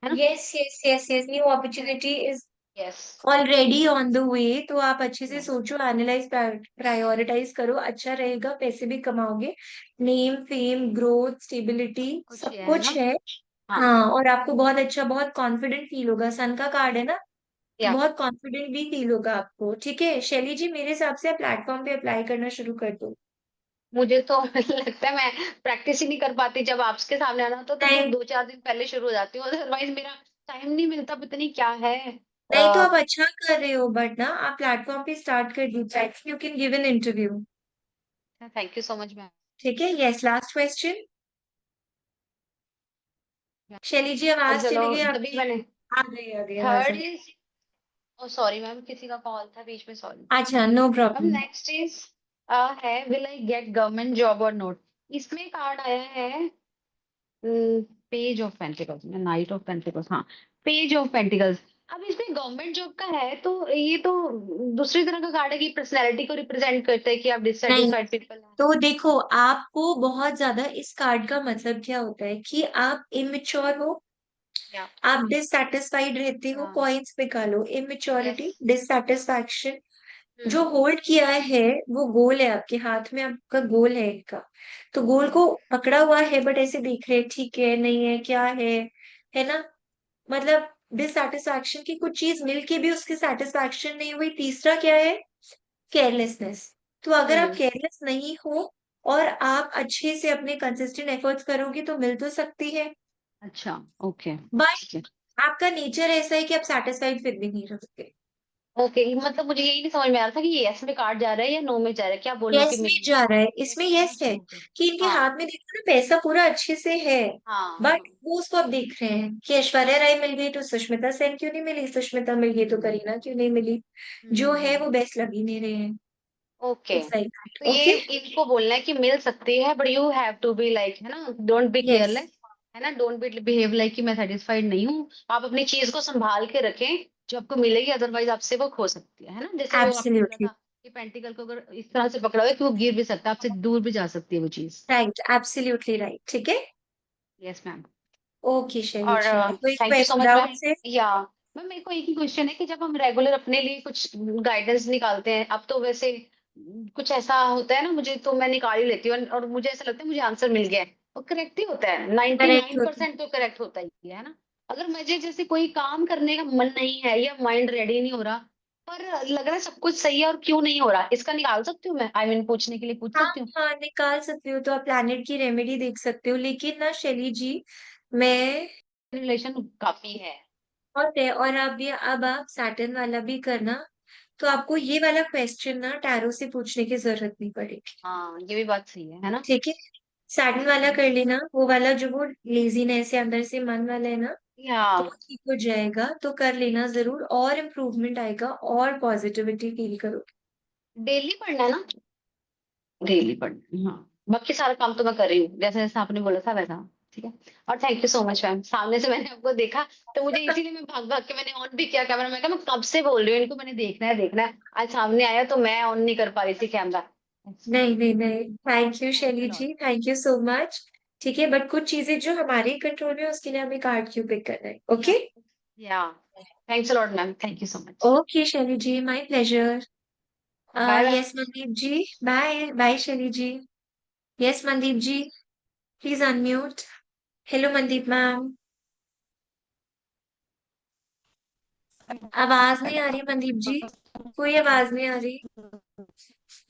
है ना। Yes yes yes yes, new opportunity is yes already on the way. तो आप अच्छे से यस, सोचो, एनालाइज, प्रायोरिटाइज करो, अच्छा रहेगा, पैसे भी कमाओगे, नेम फेम ग्रोथ स्टेबिलिटी सब कुछ सब ये है कुछ ना। है। हाँ हाँ, और आपको बहुत अच्छा, बहुत कॉन्फिडेंट फील होगा, सन का कार्ड है ना, तो या बहुत कॉन्फिडेंट भी फील होगा आपको। ठीक है शैली जी, मेरे हिसाब से आप प्लेटफॉर्म पे अप्लाई करना शुरू कर दो। मुझे तो लगता है मैं प्रैक्टिस ही नहीं कर पाती, जब आपके सामने आना होता तो नहीं 2-4 दिन पहले शुरू हो जाती हूँ, अदरवाइज मेरा टाइम नहीं मिलता, पता नहीं क्या है। नहीं, तो आप अच्छा कर रहे हो, बट ना आप प्लेटफॉर्म पे स्टार्ट कर दीजिए, you can give an interview. Thank you so much ma'am. ठीक है, यस, लास्ट क्वेश्चन। शैली जी, और आवाज चलो चली गई तभी आपकी? मैंने, आ गई, आ गई आवाज। Third is, oh sorry ma'am, किसी का कॉल था बीच में, सॉरी अच्छा, no ma'am. Problem. Next is है will I get government job or not. इसमें कार्ड आया है page of pentacles, knight of pentacles, हाँ पेज ऑफ पेंटिकल्स। अब इसमें गवर्नमेंट जॉब का है तो ये तो दूसरी तरह का कार्ड है कि पर्सनैलिटी को रिप्रेजेंट करता है कि आप नहीं, डिससेटिस्फाइड पीपल हैं। तो देखो आपको बहुत ज्यादा इस कार्ड का मतलब क्या होता है कि आप इमेच्योर हो, या आप डिससेटिस्फाइड रहते हो, हाँ पॉइंट्स निकालो, यस। Immaturity, dissatisfaction. जो होल्ड किया है वो गोल है, आपके हाथ में आपका गोल है एक का, तो गोल को पकड़ा हुआ है बट ऐसे देख रहे हैं ठीक है नहीं है क्या है ना, मतलब डिससेटिस्फैक्शन की कुछ चीज मिलके भी उसकी सेटिस्फैक्शन नहीं हुई। तीसरा क्या है, केयरलेसनेस। तो अगर आप हम्म। केयरलेस नहीं हो और आप अच्छे से अपने कंसिस्टेंट एफर्ट्स करोगे तो मिल तो सकती है, अच्छा ओके बट ठीक है। आपका नेचर ऐसा है कि आप सेटिस्फाइड फिर भी नहीं रहोगे। ओके मतलब मुझे यही नहीं समझ में आ रहा था कि ये यस में कार्ड जा रहा है या नो में जा रहा है, क्या बोलूं कि यस में मेरी जा रहा है, इसमें यस में यस है ओके। कि इनके हाँ हाथ में देखो ना पैसा पूरा अच्छे से है, हाँ बट हाँ। वो उसको अब देख रहे हैं कि ऐश्वर्या राय मिल गई तो सुष्मिता सेन क्यों नहीं मिली, सुष्मिता मिल गई तो करीना क्यों नहीं मिली, जो है हम्म। वो बेस्ट लग ही नहीं रहे हैं। ओके इट्स लाइक तो दैट। ये ओके, इनको बोलना है कि मिल सकती है but you have to be like, है ना, डोंट बी यस, केयरलेस, है ना, डोंट बी बिहेव लाइक कि मैं सेटिस्फाइड नहीं हूँ। आप अपनी चीज को संभाल के रखें जो आपको मिलेगी, अदरवाइज आपसे वो खो सकती है ना, जैसे वो आपने बोला एब्सोल्युटली था कि पेंटिकल को अगर इस तरह से पकड़ा हुआ है कि वो गिर भी सकता है, आपसे दूर भी जा सकती है वो चीज। राइट, एब्सोल्युटली राइट, ठीक है। Yes ma'am. ओके शैली और जी, कोई thank you so much ma'am. Doubt है? या मैम मेरे को एक ही क्वेश्चन है कि जब हम रेगुलर अपने लिए कुछ गाइडेंस निकालते हैं, अब तो वैसे कुछ ऐसा होता है ना, मुझे तो मैं निकाल ही लेती हूँ और मुझे ऐसा लगता है मुझे आंसर मिल गया है, और करेक्ट ही होता है, करेक्ट 99% तो करेक्ट होता ही है ना। अगर मुझे जैसे कोई काम करने का मन नहीं है या माइंड रेडी नहीं हो रहा, पर लग रहा है सब कुछ सही है और क्यों नहीं हो रहा, इसका निकाल सकती हूँ मैं, आई मीन पूछने के लिए पूछ हाँ सकती हूँ। हाँ, निकाल सकते हो, तो आप प्लैनेट की रेमेडी देख सकते हो, लेकिन ना शैली जी मैं रिलेशन काफी है। और अब आप सैटर्न वाला भी करना, तो आपको ये वाला क्वेश्चन ना टैरो से पूछने की जरूरत नहीं पड़ेगी। हाँ ये भी बात सही है ना। ठीक है, सैटर्न वाला कर लेना, वो वाला जो वो लेजीनेस है अंदर से मन वाला है ना, या तो वो ठीक हो जाएगा, तो कर लेना जरूर, और इम्प्रूवमेंट आएगा और पॉजिटिविटी फील करो। डेली पढ़ना है ना, डेली पढ़ना, हाँ बाकी सारा काम तो मैं कर रही हूँ जैसे जैसे आपने बोला था वैसा। ठीक है। और thank you so much ma'am, सामने से मैंने आपको देखा तो मुझे इसीलिए मैं भाग भाग के मैंने ऑन भी किया कैमरा, मैं कहा मैं कब से बोल रही हूँ इनको, मैंने देखना है देखना है, आज सामने आया तो मैं ऑन नहीं कर पा रही थी कैमरा। नहीं नहीं नहीं, thank you thanks a Shelly lot. जी, थैंक यू सो मच। ठीक है, बट कुछ चीजें जो हमारे कंट्रोल में है, उसके लिए हमें कार्ड क्यों पिक करना है। Okay, yeah thanks a lot ma'am, thank you so much. Okay Shaili ji, my pleasure. Bye bye. Yes Mandeep ji, bye bye Shaili ji. Yes Mandeep ji, please unmute. Hello Mandeep ma'am, आवाज नहीं आ रही मनदीप जी, कोई आवाज नहीं आ रही।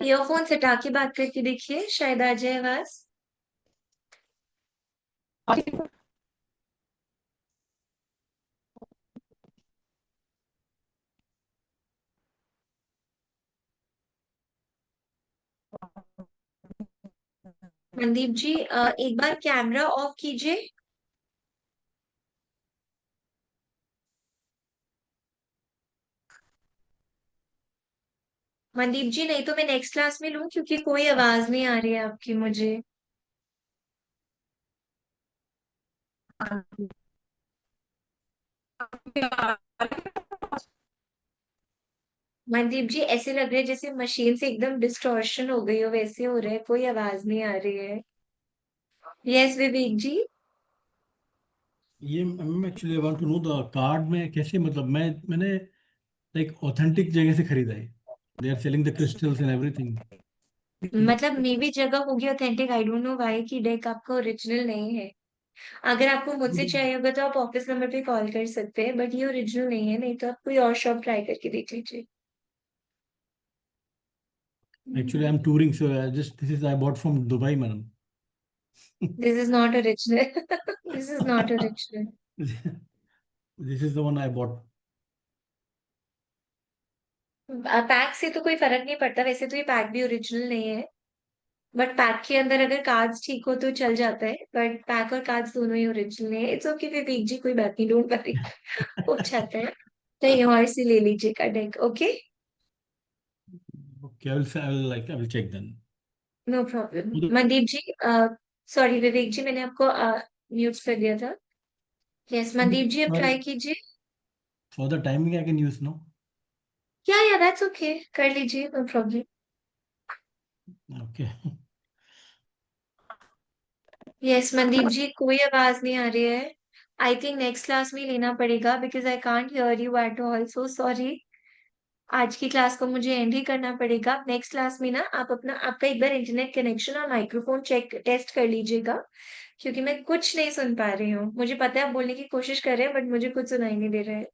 ईयरफोन हटा के बात करके देखिए, शायद आ जाए आवाज। मनदीप जी एक बार कैमरा ऑफ कीजिए। मनदीप जी, नहीं तो मैं नेक्स्ट क्लास में लूं, क्योंकि कोई आवाज नहीं आ रही है आपकी मुझे। मनदीप जी, ऐसे लग रहा है जैसे मशीन से एकदम डिस्टॉर्शन हो गई हो, वैसे हो रहा है, कोई आवाज नहीं आ रही है। यस विवेक जी। ये ma'am actually I want to know the card में कैसे, मतलब मैंने लाइक ऑथेंटिक जगह से खरीदा है, they are selling the crystals and everything. मतलब मे भी जगह होगी authentic, I don't know why कि डेक आपका ओरिजिनल नहीं है। अगर आपको मुझसे चाहिए होगा तो आप ऑफिस नंबर पे कॉल कर सकते हैं, बट ये ओरिजिनल नहीं है, नहीं तो आप कोई और शॉप ट्राई करके देख लीजिए। Actually I am touring so just this is I bought from Dubai madam. This is not original, this is not original. This is the one I bought. Pack से तो कोई फर्क नहीं पड़ता, वैसे तो ये पैक भी ओरिजिनल नहीं है, बट पैक के अंदर अगर कार्ड्स ठीक हो तो चल जाता है, बट पैक और कार्ड्स दोनों ही ओरिजिनल है। इट्स ओके विवेक जी, कोई बात नहीं, डोंट वरी, हो जाता है। कहीं और से ले लीजिएगा डेक, okay. Okay I will check then. No problem Mandeep ji, sorry Vivek ji, मैंने आपको म्यूट कर दिया था। यस मनदीप जी, अब ट्राई कीजिए। For the timing, I can use no. Yeah that's okay, कर लीजिए, no problem. Okay. Yes Mandeep ji, कोई आवाज नहीं आ रही है। आई थिंक नेक्स्ट क्लास में ही लेना पड़ेगा because I can't hear you at all, so sorry. आज की क्लास को मुझे एंड ही करना पड़ेगा। नेक्स्ट क्लास में ना आप आपका एक बार इंटरनेट कनेक्शन और माइक्रोफोन चेक टेस्ट कर लीजिएगा, क्योंकि मैं कुछ नहीं सुन पा रही हूँ। मुझे पता है आप बोलने की कोशिश कर रहे हैं बट मुझे कुछ सुनाई नहीं दे रहा है।